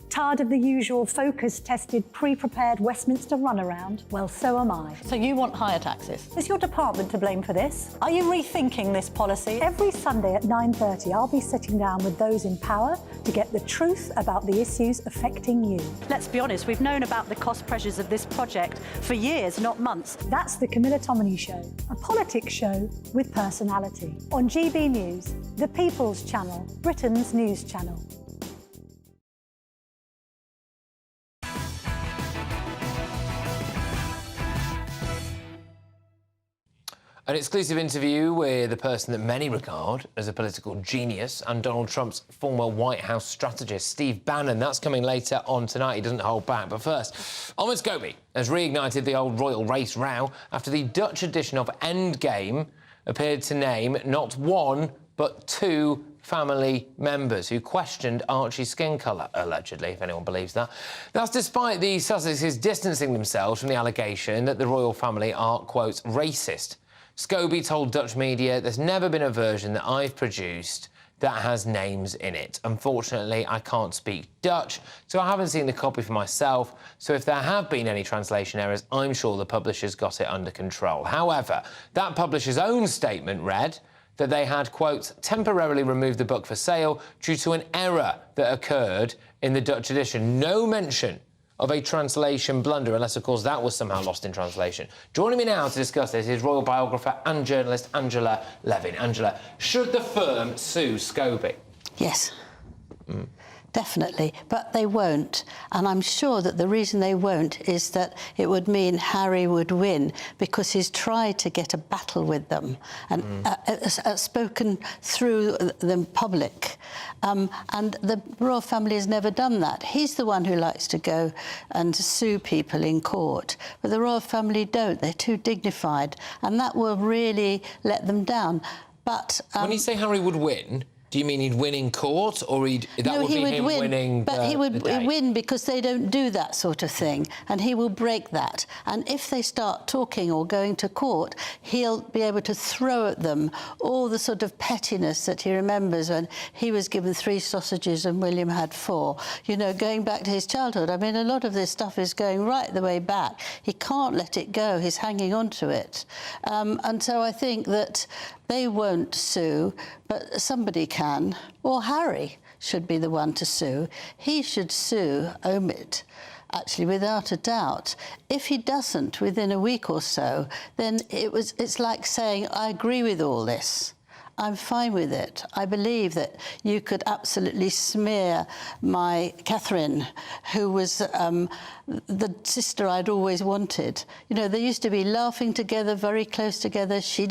Tired of the usual focus-tested, pre-prepared Westminster runaround? Well, so am I. So you want higher taxes? Is your department to blame for this? Are you rethinking this policy? Every Sunday at 9:30, I'll be sitting down with those in power to get the truth about the issues affecting you. Let's be honest, we've known about the cost pressures of this project for years, not months. That's the Camilla Tominey Show, a politics show with personality. On GB News, the People's Channel, Britain's news channel. An exclusive interview with the person that many regard as a political genius and Donald Trump's former White House strategist, Steve Bannon. That's coming later on tonight. He doesn't hold back. But first, Ahmed Scobie has reignited the old royal race row after the Dutch edition of Endgame appeared to name not one, but two family members who questioned Archie's skin colour, allegedly, if anyone believes that. That's despite the Sussexes distancing themselves from the allegation that the royal family are, quote, racist. Scobie told Dutch media, there's never been a version that I've produced that has names in it. Unfortunately, I can't speak Dutch, so I haven't seen the copy for myself, so if there have been any translation errors, I'm sure the publisher's got it under control. However, that publisher's own statement read that they had, quote, temporarily removed the book for sale due to an error that occurred in the Dutch edition. No mention of a translation blunder, unless, of course, that was somehow lost in translation. Joining me now to discuss this is royal biographer and journalist Angela Levin. Angela, should the firm sue Scobie? Yes. Definitely, but they won't. And I'm sure that the reason they won't is that it would mean Harry would win because he's tried to get a battle with them and spoken through the public. And the royal family has never done that. He's the one who likes to go and sue people in court. But the royal family don't. They're too dignified. And that will really let them down. But when you say Harry would win, do you mean he'd win in court, or would be him win, winning? But he would win because they don't do that sort of thing, and he will break that. And if they start talking or going to court, he'll be able to throw at them all the sort of pettiness that he remembers when he was given 3 sausages and William had 4. You know, going back to his childhood. I mean, a lot of this stuff is going right the way back. He can't let it go. He's hanging on to it. And so I think that they won't sue, but somebody can, or Harry should be the one to sue. He should sue Omid, actually, without a doubt. If he doesn't within a week or so, then it's like saying, I agree with all this. I'm fine with it. I believe that you could absolutely smear my Catherine, who was the sister I'd always wanted. You know, they used to be laughing together, very close together. She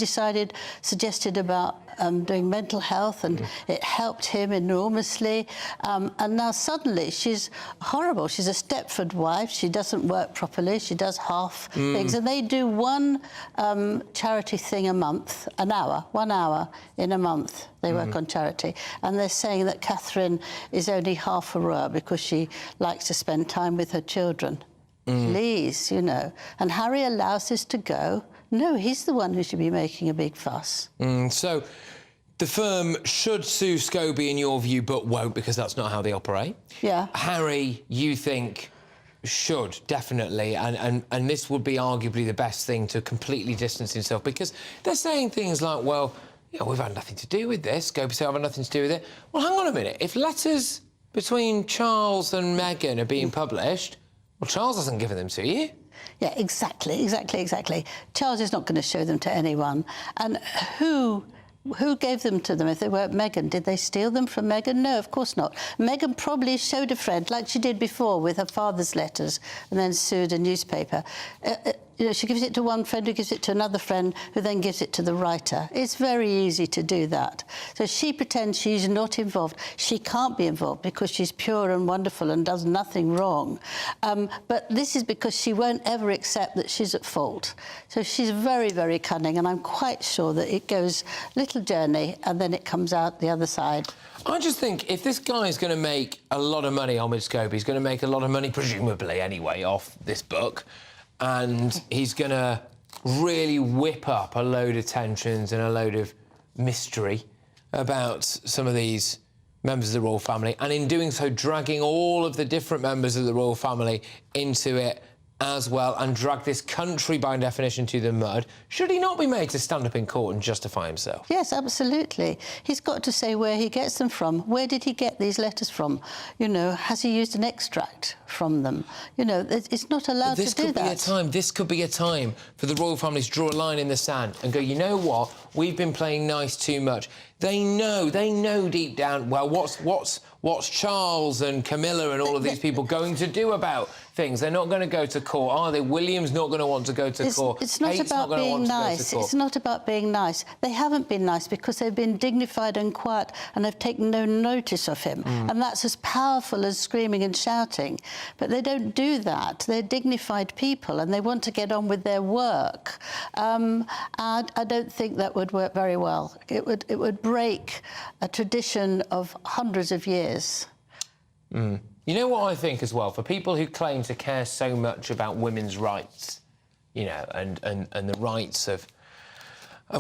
suggested about doing mental health, and it helped him enormously. And now suddenly she's horrible. She's a Stepford wife. She doesn't work properly. She does half things. And they do one charity thing a month, 1 hour in a month. They work on charity. And they're saying that Catherine is only half a rower because she likes to spend time with her children. Please, you know. And Harry allows this to go. No, he's the one who should be making a big fuss. So the firm should sue Scobie in your view, but won't, because that's not how they operate. Yeah. Harry, you think, should, definitely, and this would be arguably the best thing to completely distance himself, because they're saying things like, well, you know, we've had nothing to do with this. Scobie said, I've had nothing to do with it. Well, hang on a minute. If letters between Charles and Meghan are being published, well, Charles hasn't given them to you. Yeah, exactly. Charles is not going to show them to anyone. And who gave them to them if they weren't Meghan? Did they steal them from Meghan? No, of course not. Meghan probably showed a friend, like she did before with her father's letters, and then sued a newspaper. You know, she gives it to one friend who gives it to another friend who then gives it to the writer. It's very easy to do that. So she pretends she's not involved. She can't be involved because she's pure and wonderful and does nothing wrong. But this is because she won't ever accept that she's at fault. So she's very, very cunning, and I'm quite sure that it goes little journey and then it comes out the other side. I just think if this guy is going to make a lot of money, Ahmed Scobie, he's going to make a lot of money, presumably anyway, off this book, and he's going to really whip up a load of tensions and a load of mystery about some of these members of the royal family, and in doing so dragging all of the different members of the royal family into it as well, and drag this country by definition to the mud, should he not be made to stand up in court and justify himself? Yes, absolutely. He's got to say where he gets them from. Where did he get these letters from? You know, has he used an extract from them? You know, it's not allowed to do that. This could be a time for the royal family to draw a line in the sand and go, you know what, we've been playing nice too much. They know deep down, well, what's Charles and Camilla and all of these people going to do about things? They're not going to go to court, are they? William's not going to want to go to court. It's not about being nice. It's not about being nice. They haven't been nice because they've been dignified and quiet and have taken no notice of him. And that's as powerful as screaming and shouting. But they don't do that. They're dignified people and they want to get on with their work. And I don't think that would work very well. It would break a tradition of hundreds of years. You know what I think as well? For people who claim to care so much about women's rights, you know, and the rights of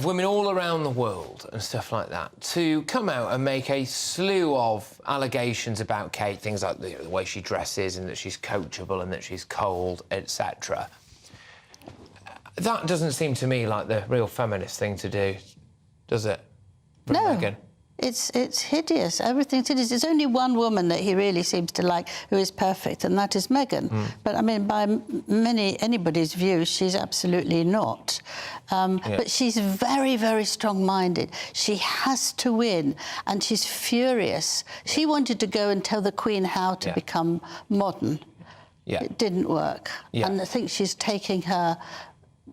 women all around the world and stuff like that, to come out and make a slew of allegations about Kate, things like the way she dresses and that she's coachable and that she's cold, etc. That doesn't seem to me like the real feminist thing to do, does it? No. Meghan? It's hideous. Everything's hideous. There's only one woman that he really seems to like who is perfect, and that is Meghan. But, I mean, by anybody's view, she's absolutely not. But she's very, very strong-minded. She has to win, and she's furious. She wanted to go and tell the Queen how to become modern. It didn't work. And I think she's taking her...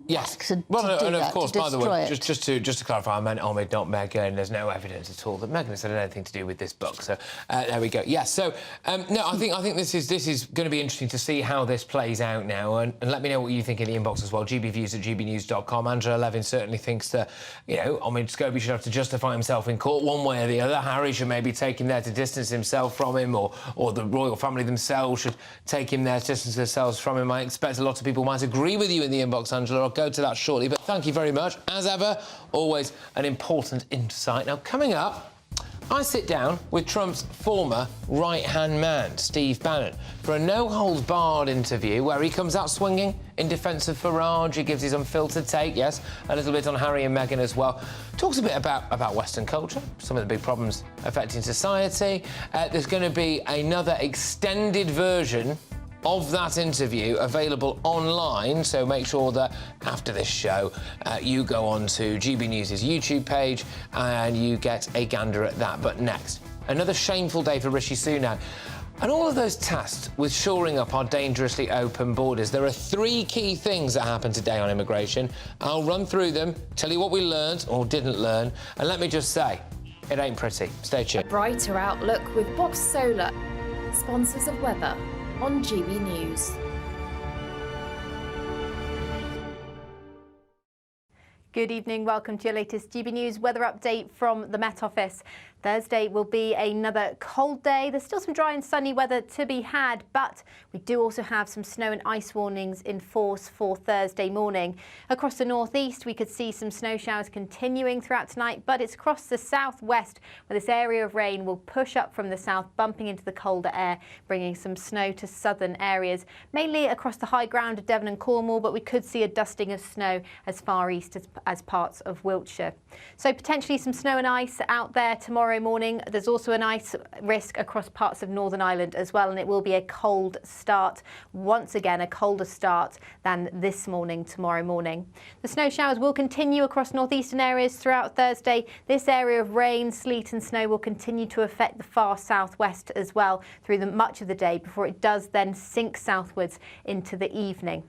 Yes. And of course, by the way, just to clarify, I meant Omid, not Meghan. There's no evidence at all that Meghan has had anything to do with this book. So there we go. Yes. So no, I think this is going to be interesting to see how this plays out now. And let me know what you think in the inbox as well. gbviews@gbnews.com. Angela Levin certainly thinks that, you know, Omid Scobie should have to justify himself in court one way or the other. Harry should maybe take him there to distance himself from him, or the royal family themselves should take him there to distance themselves from him. I expect a lot of people might agree with you in the inbox, Angela. I'll go to that shortly, but thank you very much. As ever, always an important insight. Now, coming up, I sit down with Trump's former right-hand man, Steve Bannon, for a no-holds-barred interview where he comes out swinging in defence of Farage. He gives his unfiltered take, yes, a little bit on Harry and Meghan as well. Talks a bit about Western culture, some of the big problems affecting society. There's going to be another extended version of that interview available online, so make sure that after this show you go on to GB News' YouTube page and you get a gander at that. But next, another shameful day for Rishi Sunak. And all of those tasked with shoring up our dangerously open borders. There are three key things that happened today on immigration. I'll run through them, tell you what we learned or didn't learn, and let me just say, it ain't pretty. Stay tuned. A brighter outlook with Box Solar, sponsors of weather on GB News. Good evening, welcome to your latest GB News weather update from the Met Office. Thursday will be another cold day. There's still some dry and sunny weather to be had, but we do also have some snow and ice warnings in force for Thursday morning. Across the northeast, we could see some snow showers continuing throughout tonight, but it's across the southwest where this area of rain will push up from the south, bumping into the colder air, bringing some snow to southern areas, mainly across the high ground of Devon and Cornwall, but we could see a dusting of snow as far east as parts of Wiltshire. So potentially some snow and ice out there tomorrow morning. There's also an ice risk across parts of Northern Ireland as well, and it will be a cold start. Once again, a colder start than this morning, tomorrow morning. The snow showers will continue across northeastern areas throughout Thursday. This area of rain, sleet and snow will continue to affect the far southwest as well through much of the day before it does then sink southwards into the evening.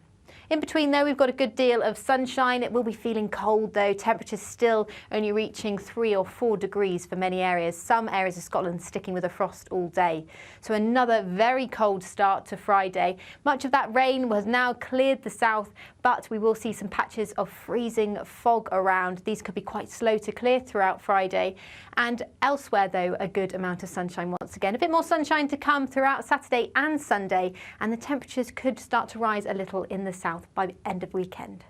In between, though, we've got a good deal of sunshine. It will be feeling cold, though. Temperatures still only reaching 3 or 4 degrees for many areas. Some areas of Scotland sticking with a frost all day. So another very cold start to Friday. Much of that rain has now cleared the south, but we will see some patches of freezing fog around. These could be quite slow to clear throughout Friday. And elsewhere, though, a good amount of sunshine once again. A bit more sunshine to come throughout Saturday and Sunday, and the temperatures could start to rise a little in the south by the end of weekend.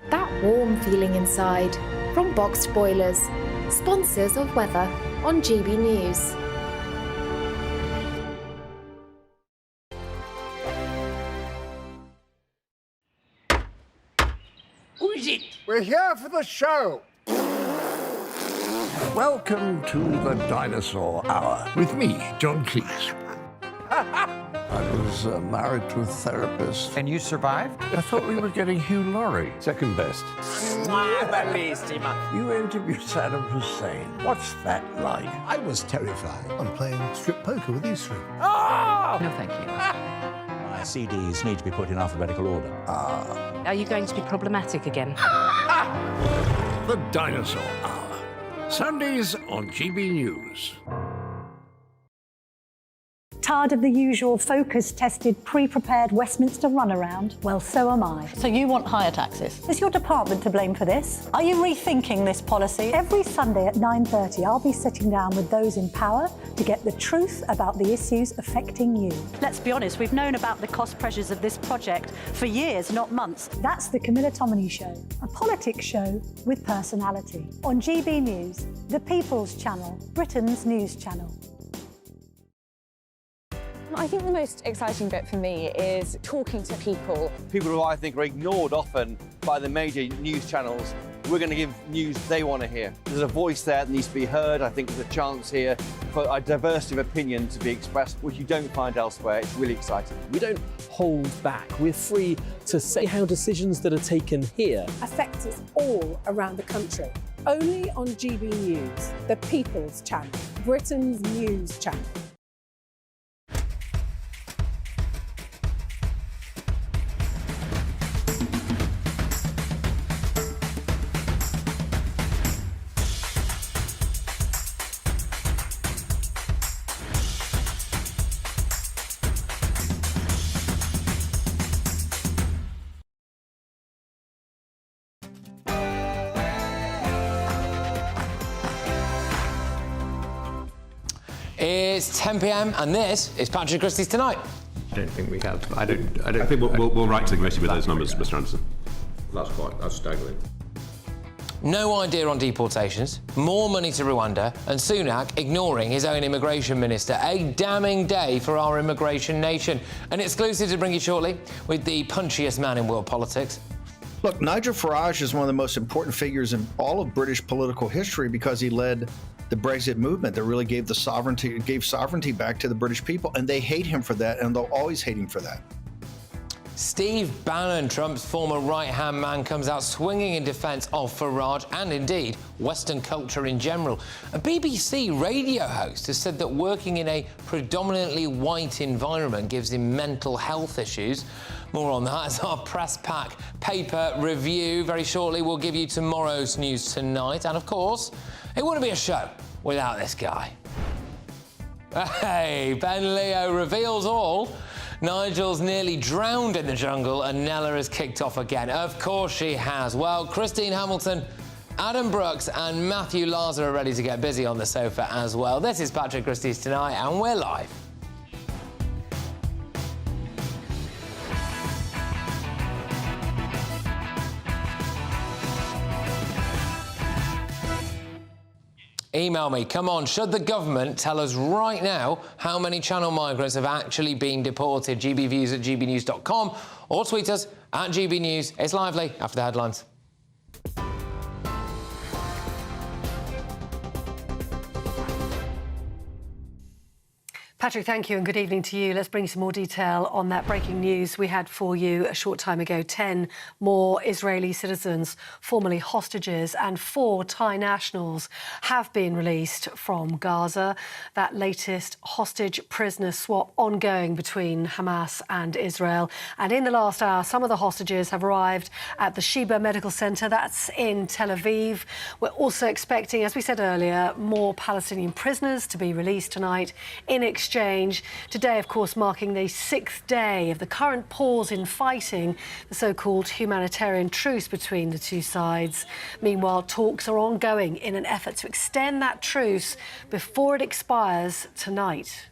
That warm feeling inside from Boxed Boilers, sponsors of weather. on GB News. Who is it? We're here for the show. Welcome to the Dinosaur Hour with me, John Cleese. I was married to a therapist. And you survived? I thought we were getting Hugh Laurie. Second best. You interviewed Saddam Hussein. What's that like? I was terrified. I'm playing strip poker with these three. Oh! No, thank you. My CDs need to be put in alphabetical order. Are you going to be problematic again? The Dinosaur Hour. Sundays on GB News. Tired of the usual focus-tested, pre-prepared Westminster runaround? Well, so am I. So you want higher taxes? Is your department to blame for this? Are you rethinking this policy? Every Sunday at 9:30, I'll be sitting down with those in power to get the truth about the issues affecting you. Let's be honest, we've known about the cost pressures of this project for years, not months. That's the Camilla Tominey Show, a politics show with personality. On GB News, the People's Channel, Britain's news channel. I think the most exciting bit for me is talking to people. People who I think are ignored often by the major news channels. We're going to give news they want to hear. There's a voice there that needs to be heard. I think there's a chance here for a diversity of opinion to be expressed, which you don't find elsewhere. It's really exciting. We don't hold back. We're free to say how decisions that are taken here affect us all around the country. Only on GB News, the People's Channel, Britain's news channel. It's 10 p.m. and this is Patrick Christys Tonight. I don't think we have. I think we'll write to the committee with those numbers, Mr. Anderson. That's staggering. No idea on deportations, more money to Rwanda, and Sunak ignoring his own immigration minister. A damning day for our immigration nation. An exclusive to bring you shortly with the punchiest man in world politics. Look, Nigel Farage is one of the most important figures in all of British political history because he led the Brexit movement that really gave sovereignty back to the British people, and they hate him for that, and they'll always hate him for that. Steve Bannon, Trump's former right-hand man, comes out swinging in defence of Farage and, indeed, Western culture in general. A BBC radio host has said that working in a predominantly white environment gives him mental health issues. More on that as our press pack paper review. Very shortly, we'll give you tomorrow's news tonight. And, of course, it wouldn't be a show without this guy. Hey, Ben Leo reveals all. Nigel's nearly drowned in the jungle and Nella has kicked off again. Of course she has. Well, Christine Hamilton, Adam Brooks and Matthew Larser are ready to get busy on the sofa as well. This is Patrick Christys Tonight and we're live. Email me, come on, should the government tell us right now how many channel migrants have actually been deported? gbviews@gbnews.com or tweet us at GBNews. It's lively after the headlines. Patrick, thank you and good evening to you. Let's bring you some more detail on that breaking news we had for you a short time ago. 10 more Israeli citizens, formerly hostages, and 4 Thai nationals have been released from Gaza. That latest hostage-prisoner swap ongoing between Hamas and Israel. And in the last hour, some of the hostages have arrived at the Sheba Medical Centre. That's in Tel Aviv. We're also expecting, as we said earlier, more Palestinian prisoners to be released tonight in exchange. Today, of course, marking the 6th day of the current pause in fighting, the so-called humanitarian truce between the two sides. Meanwhile, talks are ongoing in an effort to extend that truce before it expires tonight.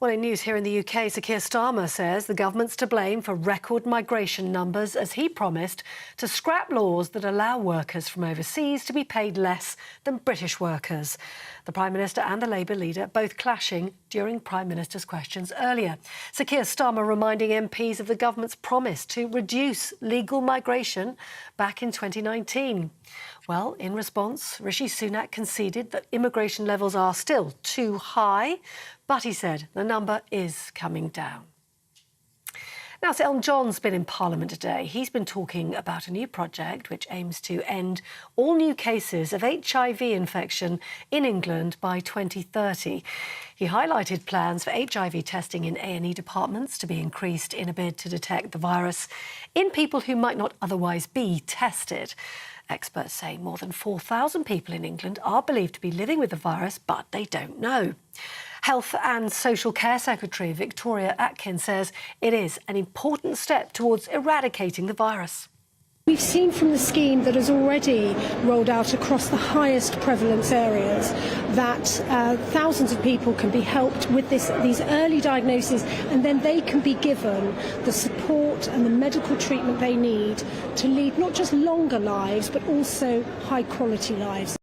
Well, in news here in the UK, Sir Keir Starmer says the government's to blame for record migration numbers as he promised to scrap laws that allow workers from overseas to be paid less than British workers. The Prime Minister and the Labour leader both clashing during Prime Minister's questions earlier. Sir Keir Starmer reminding MPs of the government's promise to reduce legal migration back in 2019. Well, in response, Rishi Sunak conceded that immigration levels are still too high, but he said the number is coming down. Now, Sir Elton John's been in Parliament today. He's been talking about a new project which aims to end all new cases of HIV infection in England by 2030. He highlighted plans for HIV testing in A&E departments to be increased in a bid to detect the virus in people who might not otherwise be tested. Experts say more than 4,000 people in England are believed to be living with the virus, but they don't know. Health and Social Care Secretary Victoria Atkins says it is an important step towards eradicating the virus. We've seen from the scheme that has already rolled out across the highest prevalence areas that thousands of people can be helped with these early diagnoses, and then they can be given the support and the medical treatment they need to lead not just longer lives but also high quality lives.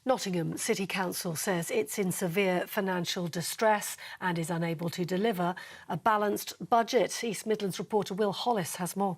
Nottingham City Council says it's in severe financial distress and is unable to deliver a balanced budget. East Midlands reporter Will Hollis has more.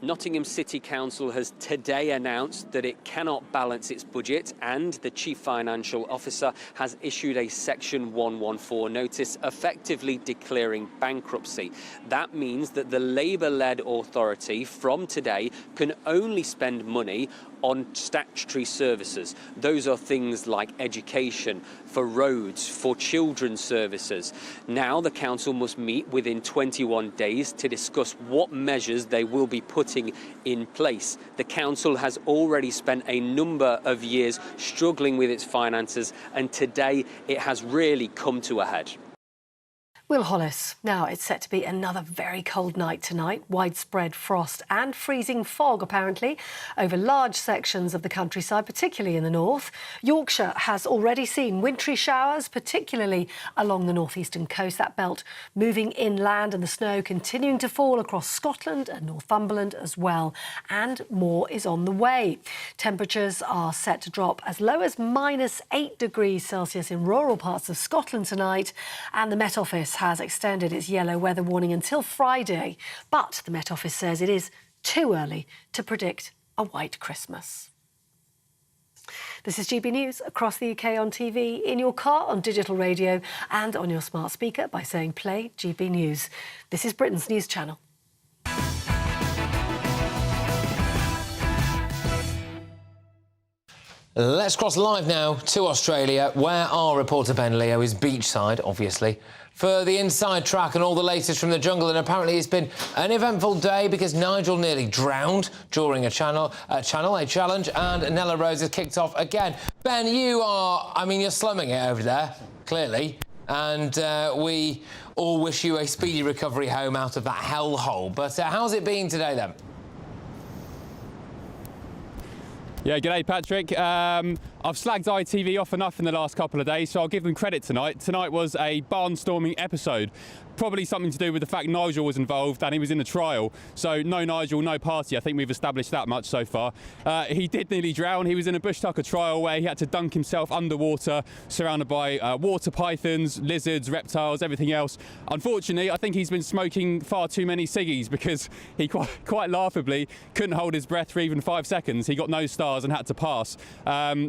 Nottingham City Council has today announced that it cannot balance its budget, and the Chief Financial Officer has issued a Section 114 notice effectively declaring bankruptcy. That means that the Labour-led authority from today can only spend money on statutory services. Those are things like education, for roads, for children's services. Now the council must meet within 21 days to discuss what measures they will be putting in place. The council has already spent a number of years struggling with its finances, and today it has really come to a head. Will Hollis. Now, it's set to be another very cold night tonight. Widespread frost and freezing fog, apparently, over large sections of the countryside, particularly in the north. Yorkshire has already seen wintry showers, particularly along the northeastern coast, that belt moving inland, and the snow continuing to fall across Scotland and Northumberland as well. And more is on the way. Temperatures are set to drop as low as -8 degrees Celsius in rural parts of Scotland tonight, and the Met Office has extended its yellow weather warning until Friday, but the Met Office says it is too early to predict a white Christmas. This is GB News across the UK on TV, in your car, on digital radio and on your smart speaker by saying play GB News. This is Britain's news channel. Let's cross live now to Australia, where our reporter Ben Leo is beachside, obviously, for the inside track and all the latest from the jungle. And apparently it's been an eventful day because Nigel nearly drowned during a challenge, and Nella Rose has kicked off again. Ben, you're slumming it over there, clearly, and we all wish you a speedy recovery home out of that hellhole. But how's it been today, then? Yeah, g'day, Patrick. I've slagged ITV off enough in the last couple of days, so I'll give them credit tonight. Tonight was a barnstorming episode. Probably something to do with the fact Nigel was involved and he was in the trial. So no Nigel, no party. I think we've established that much so far. He did nearly drown. He was in a bush tucker trial where he had to dunk himself underwater, surrounded by water pythons, lizards, reptiles, everything else. Unfortunately, I think he's been smoking far too many ciggies because he quite laughably couldn't hold his breath for even 5 seconds. He got no stars and had to pass.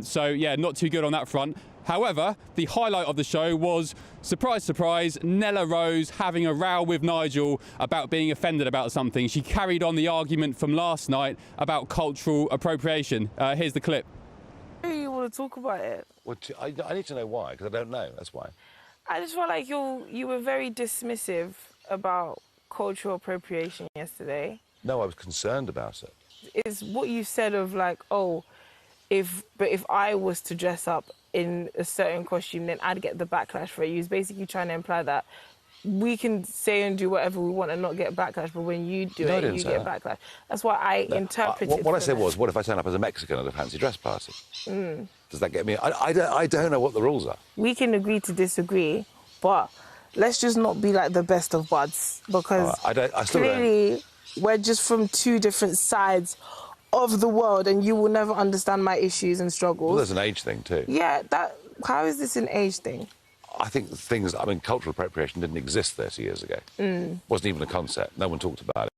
So yeah, not too good on that front. However, the highlight of the show was, surprise, surprise, Nella Rose having a row with Nigel about being offended about something. She carried on the argument from last night about cultural appropriation. Here's the clip. You want to talk about it? Well, I need to know why, because I don't know, that's why. I just felt like you were very dismissive about cultural appropriation yesterday. No, I was concerned about it. It's what you said of like, oh, if I was to dress up in a certain costume, then I'd get the backlash for it. He was basically trying to imply that we can say and do whatever we want and not get backlash, but when you do it, you get backlash. That's why I interpreted. What I said was, what if I turn up as a Mexican at a fancy dress party? Does that get me? I don't know what the rules are. We can agree to disagree, but let's just not be like the best of buds, because I still clearly we're just from two different sides of the world, and you will never understand my issues and struggles. Well, there's an age thing too. Yeah, how is this an age thing? I think cultural appropriation didn't exist 30 years ago. Wasn't even a concept. No one talked about it.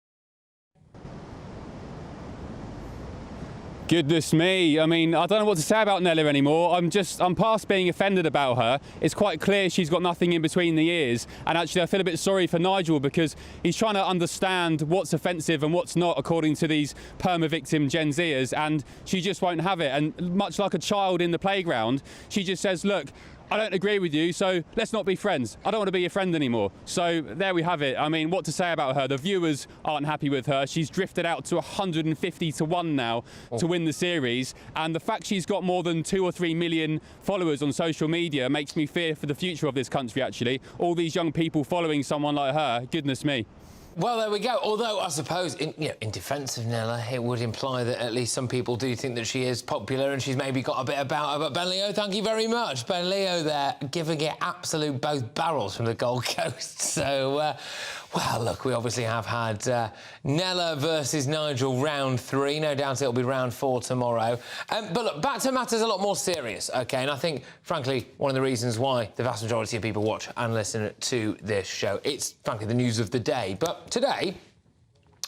Goodness me. I mean, I don't know what to say about Nella anymore. I'm past being offended about her. It's quite clear she's got nothing in between the ears. And actually, I feel a bit sorry for Nigel, because he's trying to understand what's offensive and what's not according to these perma-victim Gen Zers, and she just won't have it. And much like a child in the playground, she just says, look, I don't agree with you, so let's not be friends. I don't want to be your friend anymore. So there we have it. I mean, what to say about her? The viewers aren't happy with her. She's drifted out to 150 to 1 now to win the series. And the fact she's got more than 2 or 3 million followers on social media makes me fear for the future of this country, actually. All these young people following someone like her, goodness me. Well, there we go. Although, I suppose, in defence of Nella, it would imply that at least some people do think that she is popular and she's maybe got a bit about her. But Ben Leo, thank you very much. Ben Leo there, giving it absolute both barrels from the Gold Coast. So, well, look, we obviously have had Nella versus Nigel round 3. No doubt it'll be round 4 tomorrow. But look, back to matters a lot more serious, OK? And I think, frankly, one of the reasons why the vast majority of people watch and listen to this show, it's, frankly, the news of the day. But today,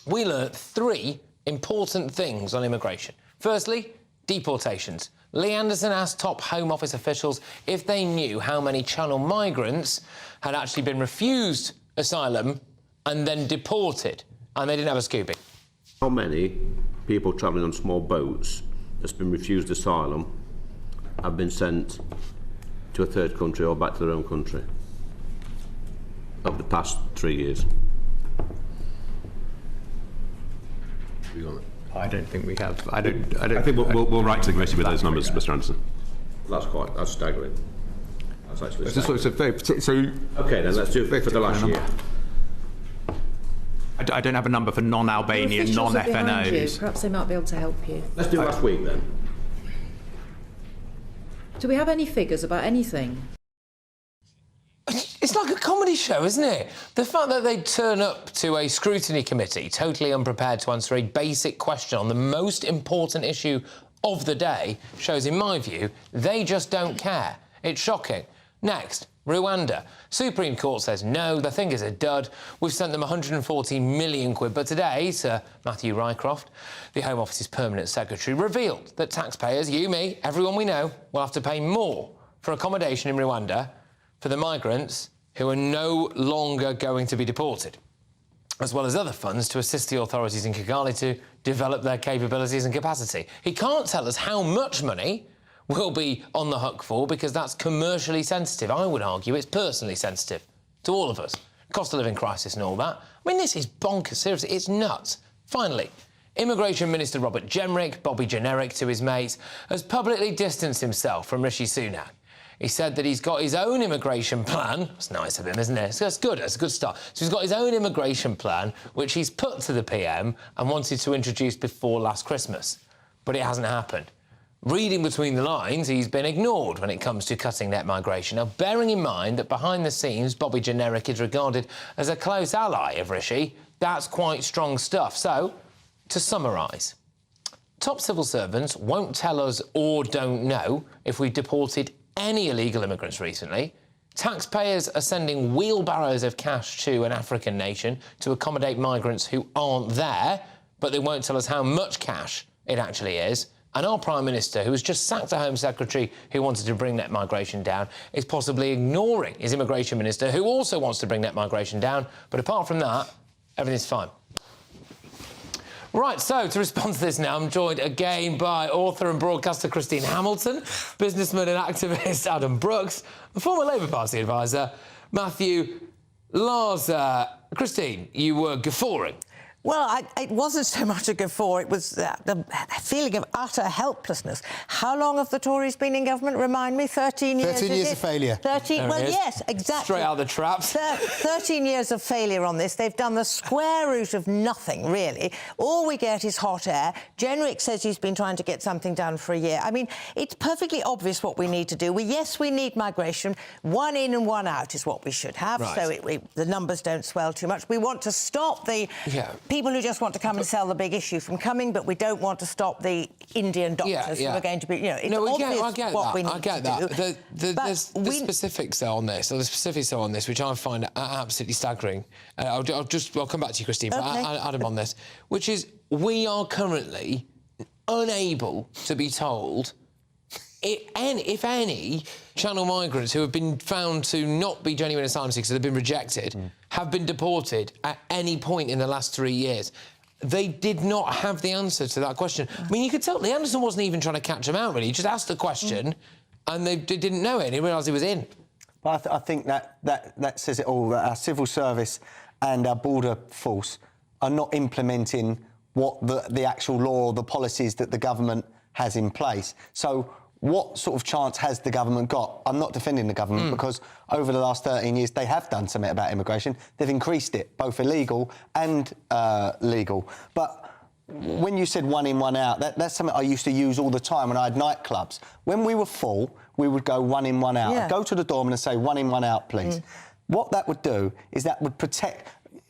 we learnt 3 important things on immigration. Firstly, deportations. Lee Anderson asked top Home Office officials if they knew how many Channel migrants had actually been refused asylum and then deported, and they didn't have a scooping. How many people travelling on small boats that's been refused asylum have been sent to a third country or back to their own country over the past 3 years? I don't think we have. I think we'll write to the committee with those numbers, Mr. Anderson. That's staggering. That's actually staggering. So OK, then let's do it for the last year. I don't have a number for non-Albanian, non-FNOs. Perhaps they might be able to help you. Let's do last week then. Do we have any figures about anything? It's like a comedy show, isn't it? The fact that they turn up to a scrutiny committee totally unprepared to answer a basic question on the most important issue of the day shows, in my view, they just don't care. It's shocking. Next, Rwanda. Supreme Court says no, the thing is a dud. We've sent them 114 million quid. But today, Sir Matthew Rycroft, the Home Office's permanent secretary, revealed that taxpayers, you, me, everyone we know, will have to pay more for accommodation in Rwanda for the migrants who are no longer going to be deported, as well as other funds to assist the authorities in Kigali to develop their capabilities and capacity. He can't tell us how much money we'll be on the hook for, because that's commercially sensitive. I would argue it's personally sensitive to all of us. Cost of living crisis and all that. I mean, this is bonkers. Seriously, it's nuts. Finally, Immigration Minister Robert Jenrick, Bobby Generic to his mates, has publicly distanced himself from Rishi Sunak. He said that he's got his own immigration plan. It's nice of him, isn't it? That's good. It's a good start. So he's got his own immigration plan, which he's put to the PM and wanted to introduce before last Christmas. But it hasn't happened. Reading between the lines, he's been ignored when it comes to cutting net migration. Now, bearing in mind that behind the scenes, Bobby Generic is regarded as a close ally of Rishi, that's quite strong stuff. So, to summarise, top civil servants won't tell us or don't know if we've deported any illegal immigrants recently. Taxpayers are sending wheelbarrows of cash to an African nation to accommodate migrants who aren't there, but they won't tell us how much cash it actually is. And our Prime Minister, who has just sacked a Home Secretary who wanted to bring net migration down, is possibly ignoring his Immigration Minister, who also wants to bring net migration down. But apart from that, everything's fine. Right, so to respond to this now, I'm joined again by author and broadcaster Christine Hamilton, businessman and activist Adam Brooks, and former Labour Party advisor Matthew Lars. Christine, you were guffawing Well, it wasn't so much a guffaw, it was the feeling of utter helplessness. How long have the Tories been in government? Remind me, 13 years? 13 years of failure. 13, well, yes, exactly. Straight out of the traps. 13 years of failure on this. They've done the square root of nothing, really. All we get is hot air. Jenrick says he's been trying to get something done for a year. I mean, it's perfectly obvious what we need to do. Yes, we need migration. One in and one out is what we should have, right. so the numbers don't swell too much. We want to stop the... Yeah. People who just want to come and sell the big issue from coming, but we don't want to stop the Indian doctors who are going to be, it's obvious what we need to do. There's the specifics on this, which I find absolutely staggering. I'll come back to you, Christine, but Adam on this, which is we are currently unable to be told if any Channel migrants who have been found to not be genuine asylum seekers, have been rejected, have been deported at any point in the last 3 years. They did not have the answer to that question. I mean, you could tell Lee Anderson wasn't even trying to catch him out, really. He just asked the question and they didn't know it and he realised he was in. But I think that says it all, that our civil service and our border force are not implementing what the actual law or the policies that the government has in place. So what sort of chance has the government got? I'm not defending the government because over the last 13 years they have done something about immigration. They've increased it, both illegal and legal. But when you said one in, one out, that's something I used to use all the time when I had nightclubs. When we were full, we would go one in, one out. I'd go to the doorman and say, one in, one out, please. What that would do is that would protect...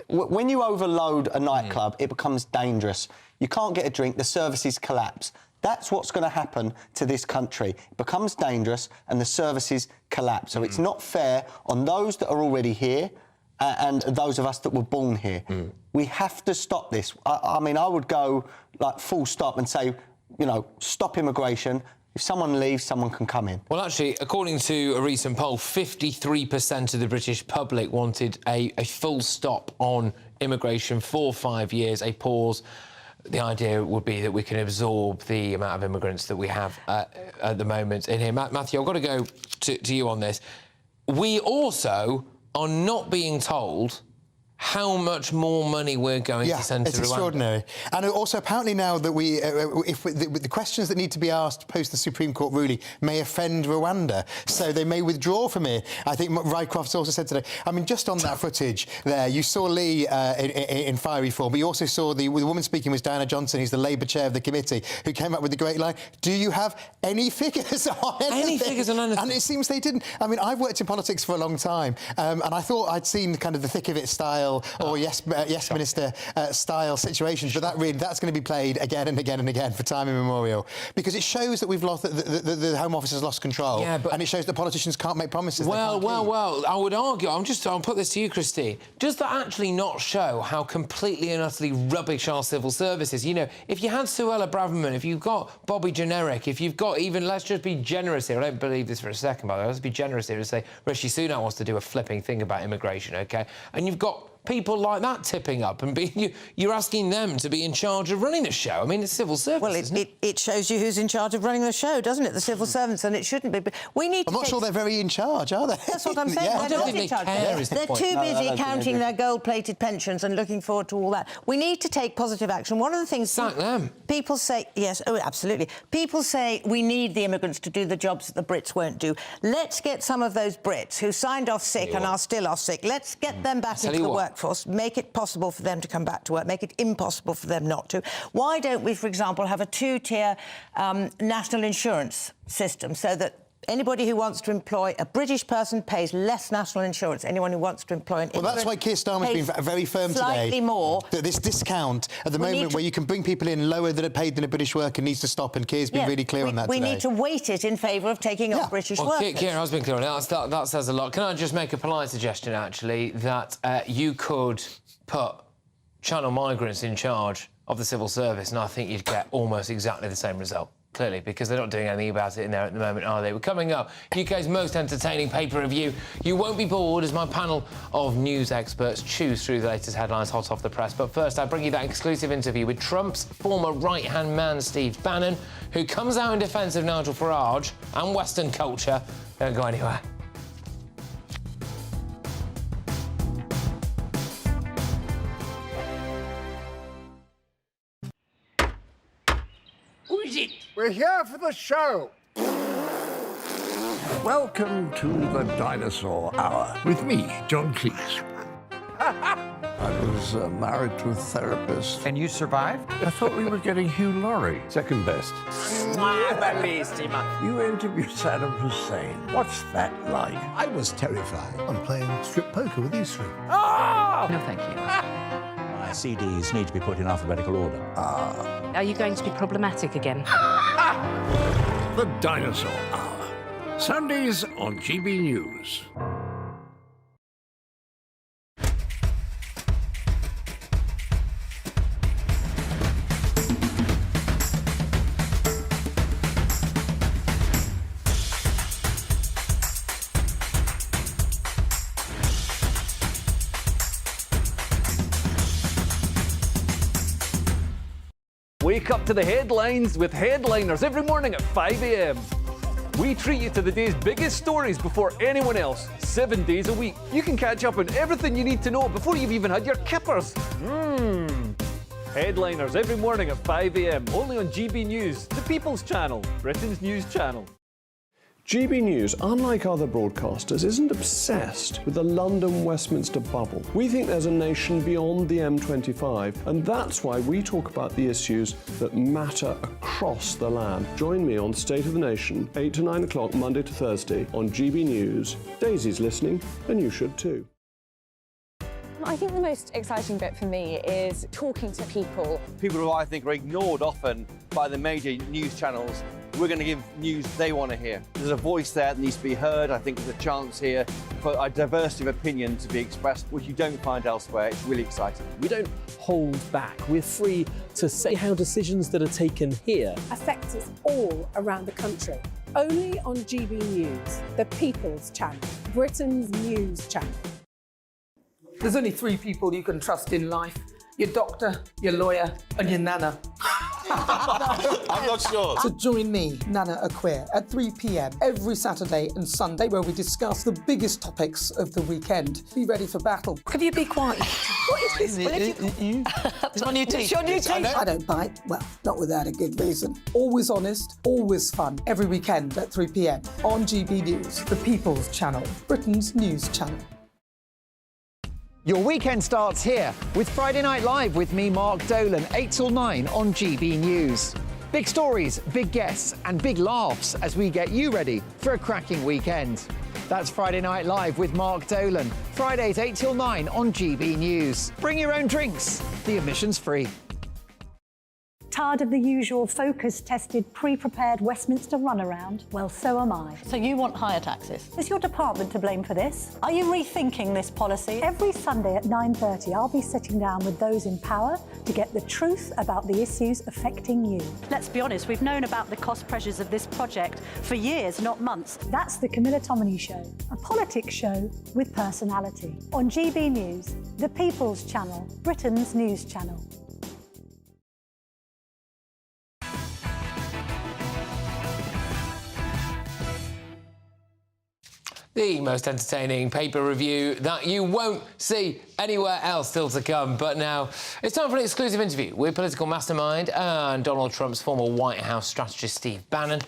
When you overload a nightclub, it becomes dangerous. You can't get a drink, the services collapse. That's what's going to happen to this country. It becomes dangerous and the services collapse. So it's not fair on those that are already here and those of us that were born here. We have to stop this. I mean, I would go, like, full stop and say, stop immigration. If someone leaves, someone can come in. Well, actually, according to a recent poll, 53% of the British public wanted a full stop on immigration for 5 years, a pause. The idea would be that we can absorb the amount of immigrants that we have at the moment in here. Matthew, I've got to go to you on this. We also are not being told how much more money we're going to send to Rwanda. It's extraordinary. And also, apparently now that the questions that need to be asked post the Supreme Court ruling may offend Rwanda, so they may withdraw from it. I think Rycroft's also said today. I mean, just on that footage there, you saw Lee in fiery form, but you also saw the woman speaking was Diana Johnson, who's the Labour chair of the committee, who came up with the great line, do you have any figures on anything? Any figures on anything? And it seems they didn't. I mean, I've worked in politics for a long time, and I thought I'd seen kind of the thick of it style or yes minister style situations, but that's going to be played again and again and again for time immemorial because it shows that we've lost the Home Office has lost control, and it shows that politicians can't make promises. Well, I would argue. I'll put this to you, Christine. Does that actually not show how completely and utterly rubbish our civil service is? If you had Suella Braverman, if you've got Bobby Generic, if you've got even, let's just be generous here. I don't believe this for a second, by the way. Let's be generous here and say Rishi Sunak wants to do a flipping thing about immigration, OK? And you've got people like that tipping up and you're asking them to be in charge of running the show. I mean, it's civil service. Well, it shows you who's in charge of running the show, doesn't it? The civil servants, and it shouldn't be. But we need. I'm not sure they're very in charge, are they? That's what I'm saying. I don't think they care. They're too busy counting their gold-plated pensions and looking forward to all that. We need to take positive action. One of the things people say, yes, absolutely. People say we need the immigrants to do the jobs that the Brits won't do. Let's get some of those Brits who signed off sick and are still off sick. Let's get them back into the workforce. Make it possible for them to come back to work, make it impossible for them not to. Why don't we, for example, have a two-tier national insurance system so that anybody who wants to employ a British person pays less national insurance. Anyone who wants to employ an immigrant... Well, that's why Keir Starmer's been very firm slightly today. More. That this discount at the moment where you can bring people in lower than are paid than a British worker needs to stop, and Keir's been really clear on that today. We need to weight it in favour of taking on British workers. Keir has been clear on that. That says a lot. Can I just make a polite suggestion, actually, that you could put Channel migrants in charge of the civil service, and I think you'd get almost exactly the same result. Clearly, because they're not doing anything about it in there at the moment, are they? We're coming up, UK's most entertaining paper review. You won't be bored as my panel of news experts choose through the latest headlines hot off the press. But first, I bring you that exclusive interview with Trump's former right-hand man, Steve Bannon, who comes out in defence of Nigel Farage and Western culture. Don't go anywhere. Who is it? We're here for the show. Welcome to the Dinosaur Hour with me, John Cleese. I was married to a therapist. And you survived? I thought we were getting Hugh Laurie. Second best. You interviewed Saddam Hussein. What's that like? I was terrified. I'm playing strip poker with these three. Ah! No, thank you. My CDs need to be put in alphabetical order. Are you going to be problematic again? The Dinosaur Hour. Sundays on GB News. Wake up to the headlines with Headliners every morning at 5 a.m. We treat you to the day's biggest stories before anyone else, 7 days a week. You can catch up on everything you need to know before you've even had your kippers. Headliners every morning at 5 a.m. only on GB News, the People's Channel, Britain's news channel. GB News, unlike other broadcasters, isn't obsessed with the London-Westminster bubble. We think there's a nation beyond the M25, and that's why we talk about the issues that matter across the land. Join me on State of the Nation, 8 to 9 o'clock, Monday to Thursday, on GB News. Daisy's listening, and you should too. I think the most exciting bit for me is talking to people. People who I think are ignored often by the major news channels. We're going to give news they want to hear. There's a voice there that needs to be heard. I think there's a chance here for a diversity of opinion to be expressed, which you don't find elsewhere. It's really exciting. We don't hold back. We're free to say how decisions that are taken here affect us all around the country. Only on GB News, the People's Channel, Britain's news channel. There's only three people you can trust in life: your doctor, your lawyer, and your nana. I'm not sure. So join me, Nana Aquare, at 3 p.m. every Saturday and Sunday, where we discuss the biggest topics of the weekend. Be ready for battle. Could you be quiet? What is this? It's my new teeth. It's your new teeth. I don't bite. Well, not without a good reason. Always honest, always fun. Every weekend at 3 p.m. on GB News, the People's Channel, Britain's news channel. Your weekend starts here with Friday Night Live with me, Mark Dolan, 8 till 9 on GB News. Big stories, big guests and big laughs as we get you ready for a cracking weekend. That's Friday Night Live with Mark Dolan, Fridays 8 till 9 on GB News. Bring your own drinks. The admission's free. Tired of the usual focus-tested, pre-prepared Westminster runaround? Well, so am I. So you want higher taxes? Is your department to blame for this? Are you rethinking this policy? Every Sunday at 9:30, I'll be sitting down with those in power to get the truth about the issues affecting you. Let's be honest, we've known about the cost pressures of this project for years, not months. That's the Camilla Tominey Show, a politics show with personality. On GB News, the People's Channel, Britain's news channel. The most entertaining paper review that you won't see anywhere else still to come. But now it's time for an exclusive interview with political mastermind and Donald Trump's former White House strategist Steve Bannon.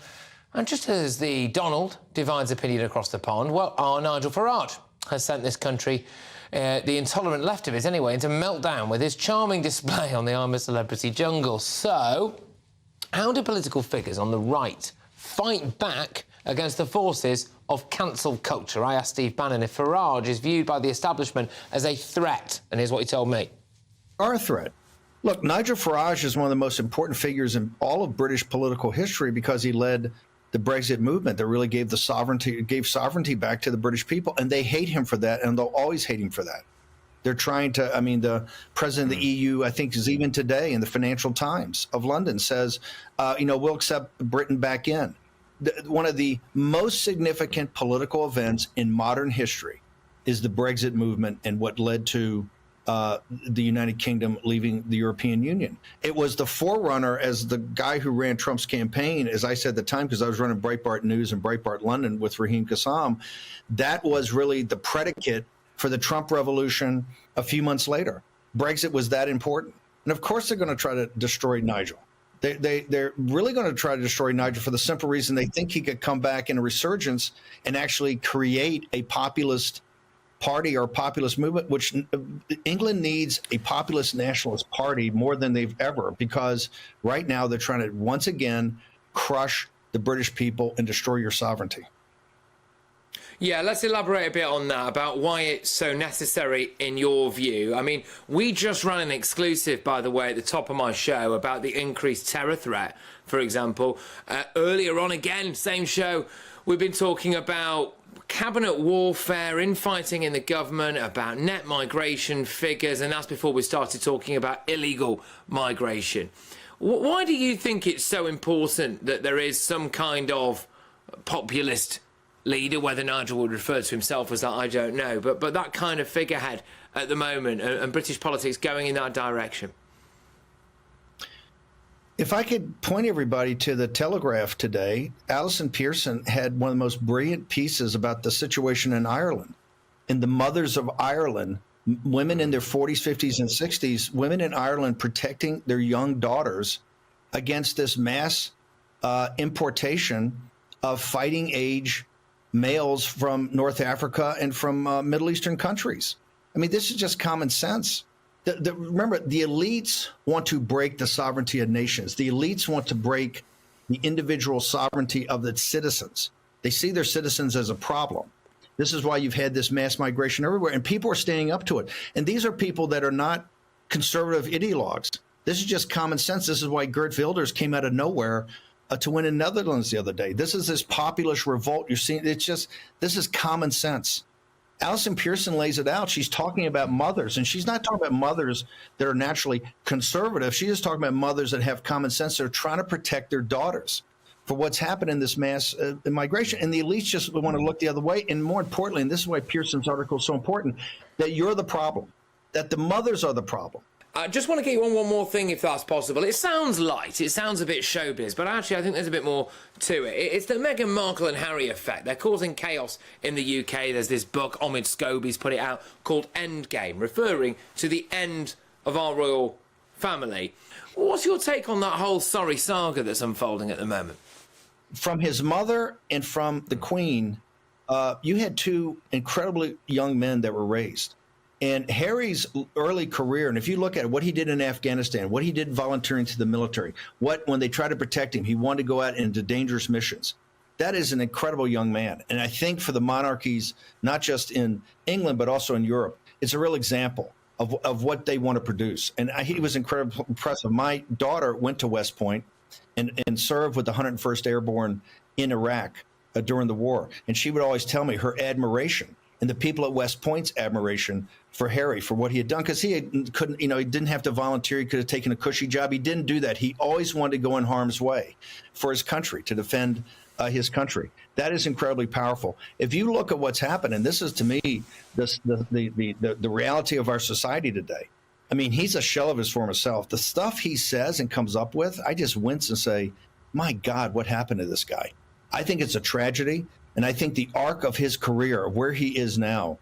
And just as the Donald divides opinion across the pond, well, our Nigel Farage has sent this country, the intolerant left of it anyway, into meltdown with his charming display on the I'm a Celebrity jungle. So, how do political figures on the right fight back against the forces of cancel culture? I asked Steve Bannon if Farage is viewed by the establishment as a threat, and here's what he told me. Are a threat. Look, Nigel Farage is one of the most important figures in all of British political history because he led the Brexit movement that really gave sovereignty back to the British people, and they hate him for that, and they'll always hate him for that. They're trying to, I mean, the president of the EU, I think, is even today in the Financial Times of London says, we'll accept Britain back in. One of the most significant political events in modern history is the Brexit movement and what led to the United Kingdom leaving the European Union. It was the forerunner, as the guy who ran Trump's campaign, as I said at the time, because I was running Breitbart News and Breitbart London with Raheem Kassam, that was really the predicate for the Trump revolution a few months later. Brexit was that important. And of course they're going to try to destroy Nigel. They're really going to try to destroy Nigel for the simple reason they think he could come back in a resurgence and actually create a populist party or populist movement, which England needs a populist nationalist party more than they've ever, because right now they're trying to once again crush the British people and destroy your sovereignty. Yeah, let's elaborate a bit on that, about why it's so necessary in your view. I mean, we just ran an exclusive, by the way, at the top of my show about the increased terror threat, for example. Earlier on, again, same show, we've been talking about cabinet warfare, infighting in the government, about net migration figures, and that's before we started talking about illegal migration. Why do you think it's so important that there is some kind of populist leader, whether Nigel would refer to himself as that, I don't know, but that kind of figurehead at the moment, and British politics going in that direction? If I could point everybody to the Telegraph today, Alison Pearson had one of the most brilliant pieces about the situation in Ireland. And the mothers of Ireland, women in their 40s, 50s, and 60s, women in Ireland protecting their young daughters against this mass importation of fighting age males from North Africa and from Middle Eastern countries. I mean, this is just common sense. Remember, the elites want to break the sovereignty of nations. The elites want to break the individual sovereignty of the citizens. They see their citizens as a problem. This is why you've had this mass migration everywhere, and people are standing up to it. And these are people that are not conservative ideologues. This is just common sense. This is why Geert Wilders came out of nowhere to win in Netherlands the other day. This is this populist revolt you're seeing. It's just, this is common sense. Alison Pearson lays it out. She's talking about mothers, and she's not talking about mothers that are naturally conservative. She's just talking about mothers that have common sense. They're trying to protect their daughters for what's happened in this mass migration. And the elites just want to look the other way. And more importantly, and this is why Pearson's article is so important, that you're the problem, that the mothers are the problem. I just want to get you on one more thing, if that's possible. It sounds light, it sounds a bit showbiz, but actually I think there's a bit more to it. It's the Meghan Markle and Harry effect. They're causing chaos in the UK. There's this book, Omid Scobie's put it out, called Endgame, referring to the end of our royal family. What's your take on that whole sorry saga that's unfolding at the moment? From his mother and from the Queen, you had two incredibly young men that were raised. And Harry's early career, and if you look at what he did in Afghanistan, what he did volunteering to the military, when they tried to protect him, he wanted to go out into dangerous missions. That is an incredible young man. And I think for the monarchies, not just in England, but also in Europe, it's a real example of what they want to produce. And he was incredibly impressive. My daughter went to West Point and served with the 101st Airborne in Iraq during the war. And she would always tell me her admiration and the people at West Point's admiration for Harry, for what he had done, because he couldn't, he didn't have to volunteer. He could have taken a cushy job. He didn't do that. He always wanted to go in harm's way for his country, to defend his country. That is incredibly powerful. If you look at what's happened, and this is to me the reality of our society today. I mean, he's a shell of his former self. The stuff he says and comes up with, I just wince and say, my God, what happened to this guy? I think it's a tragedy. And I think the arc of his career, where he is now,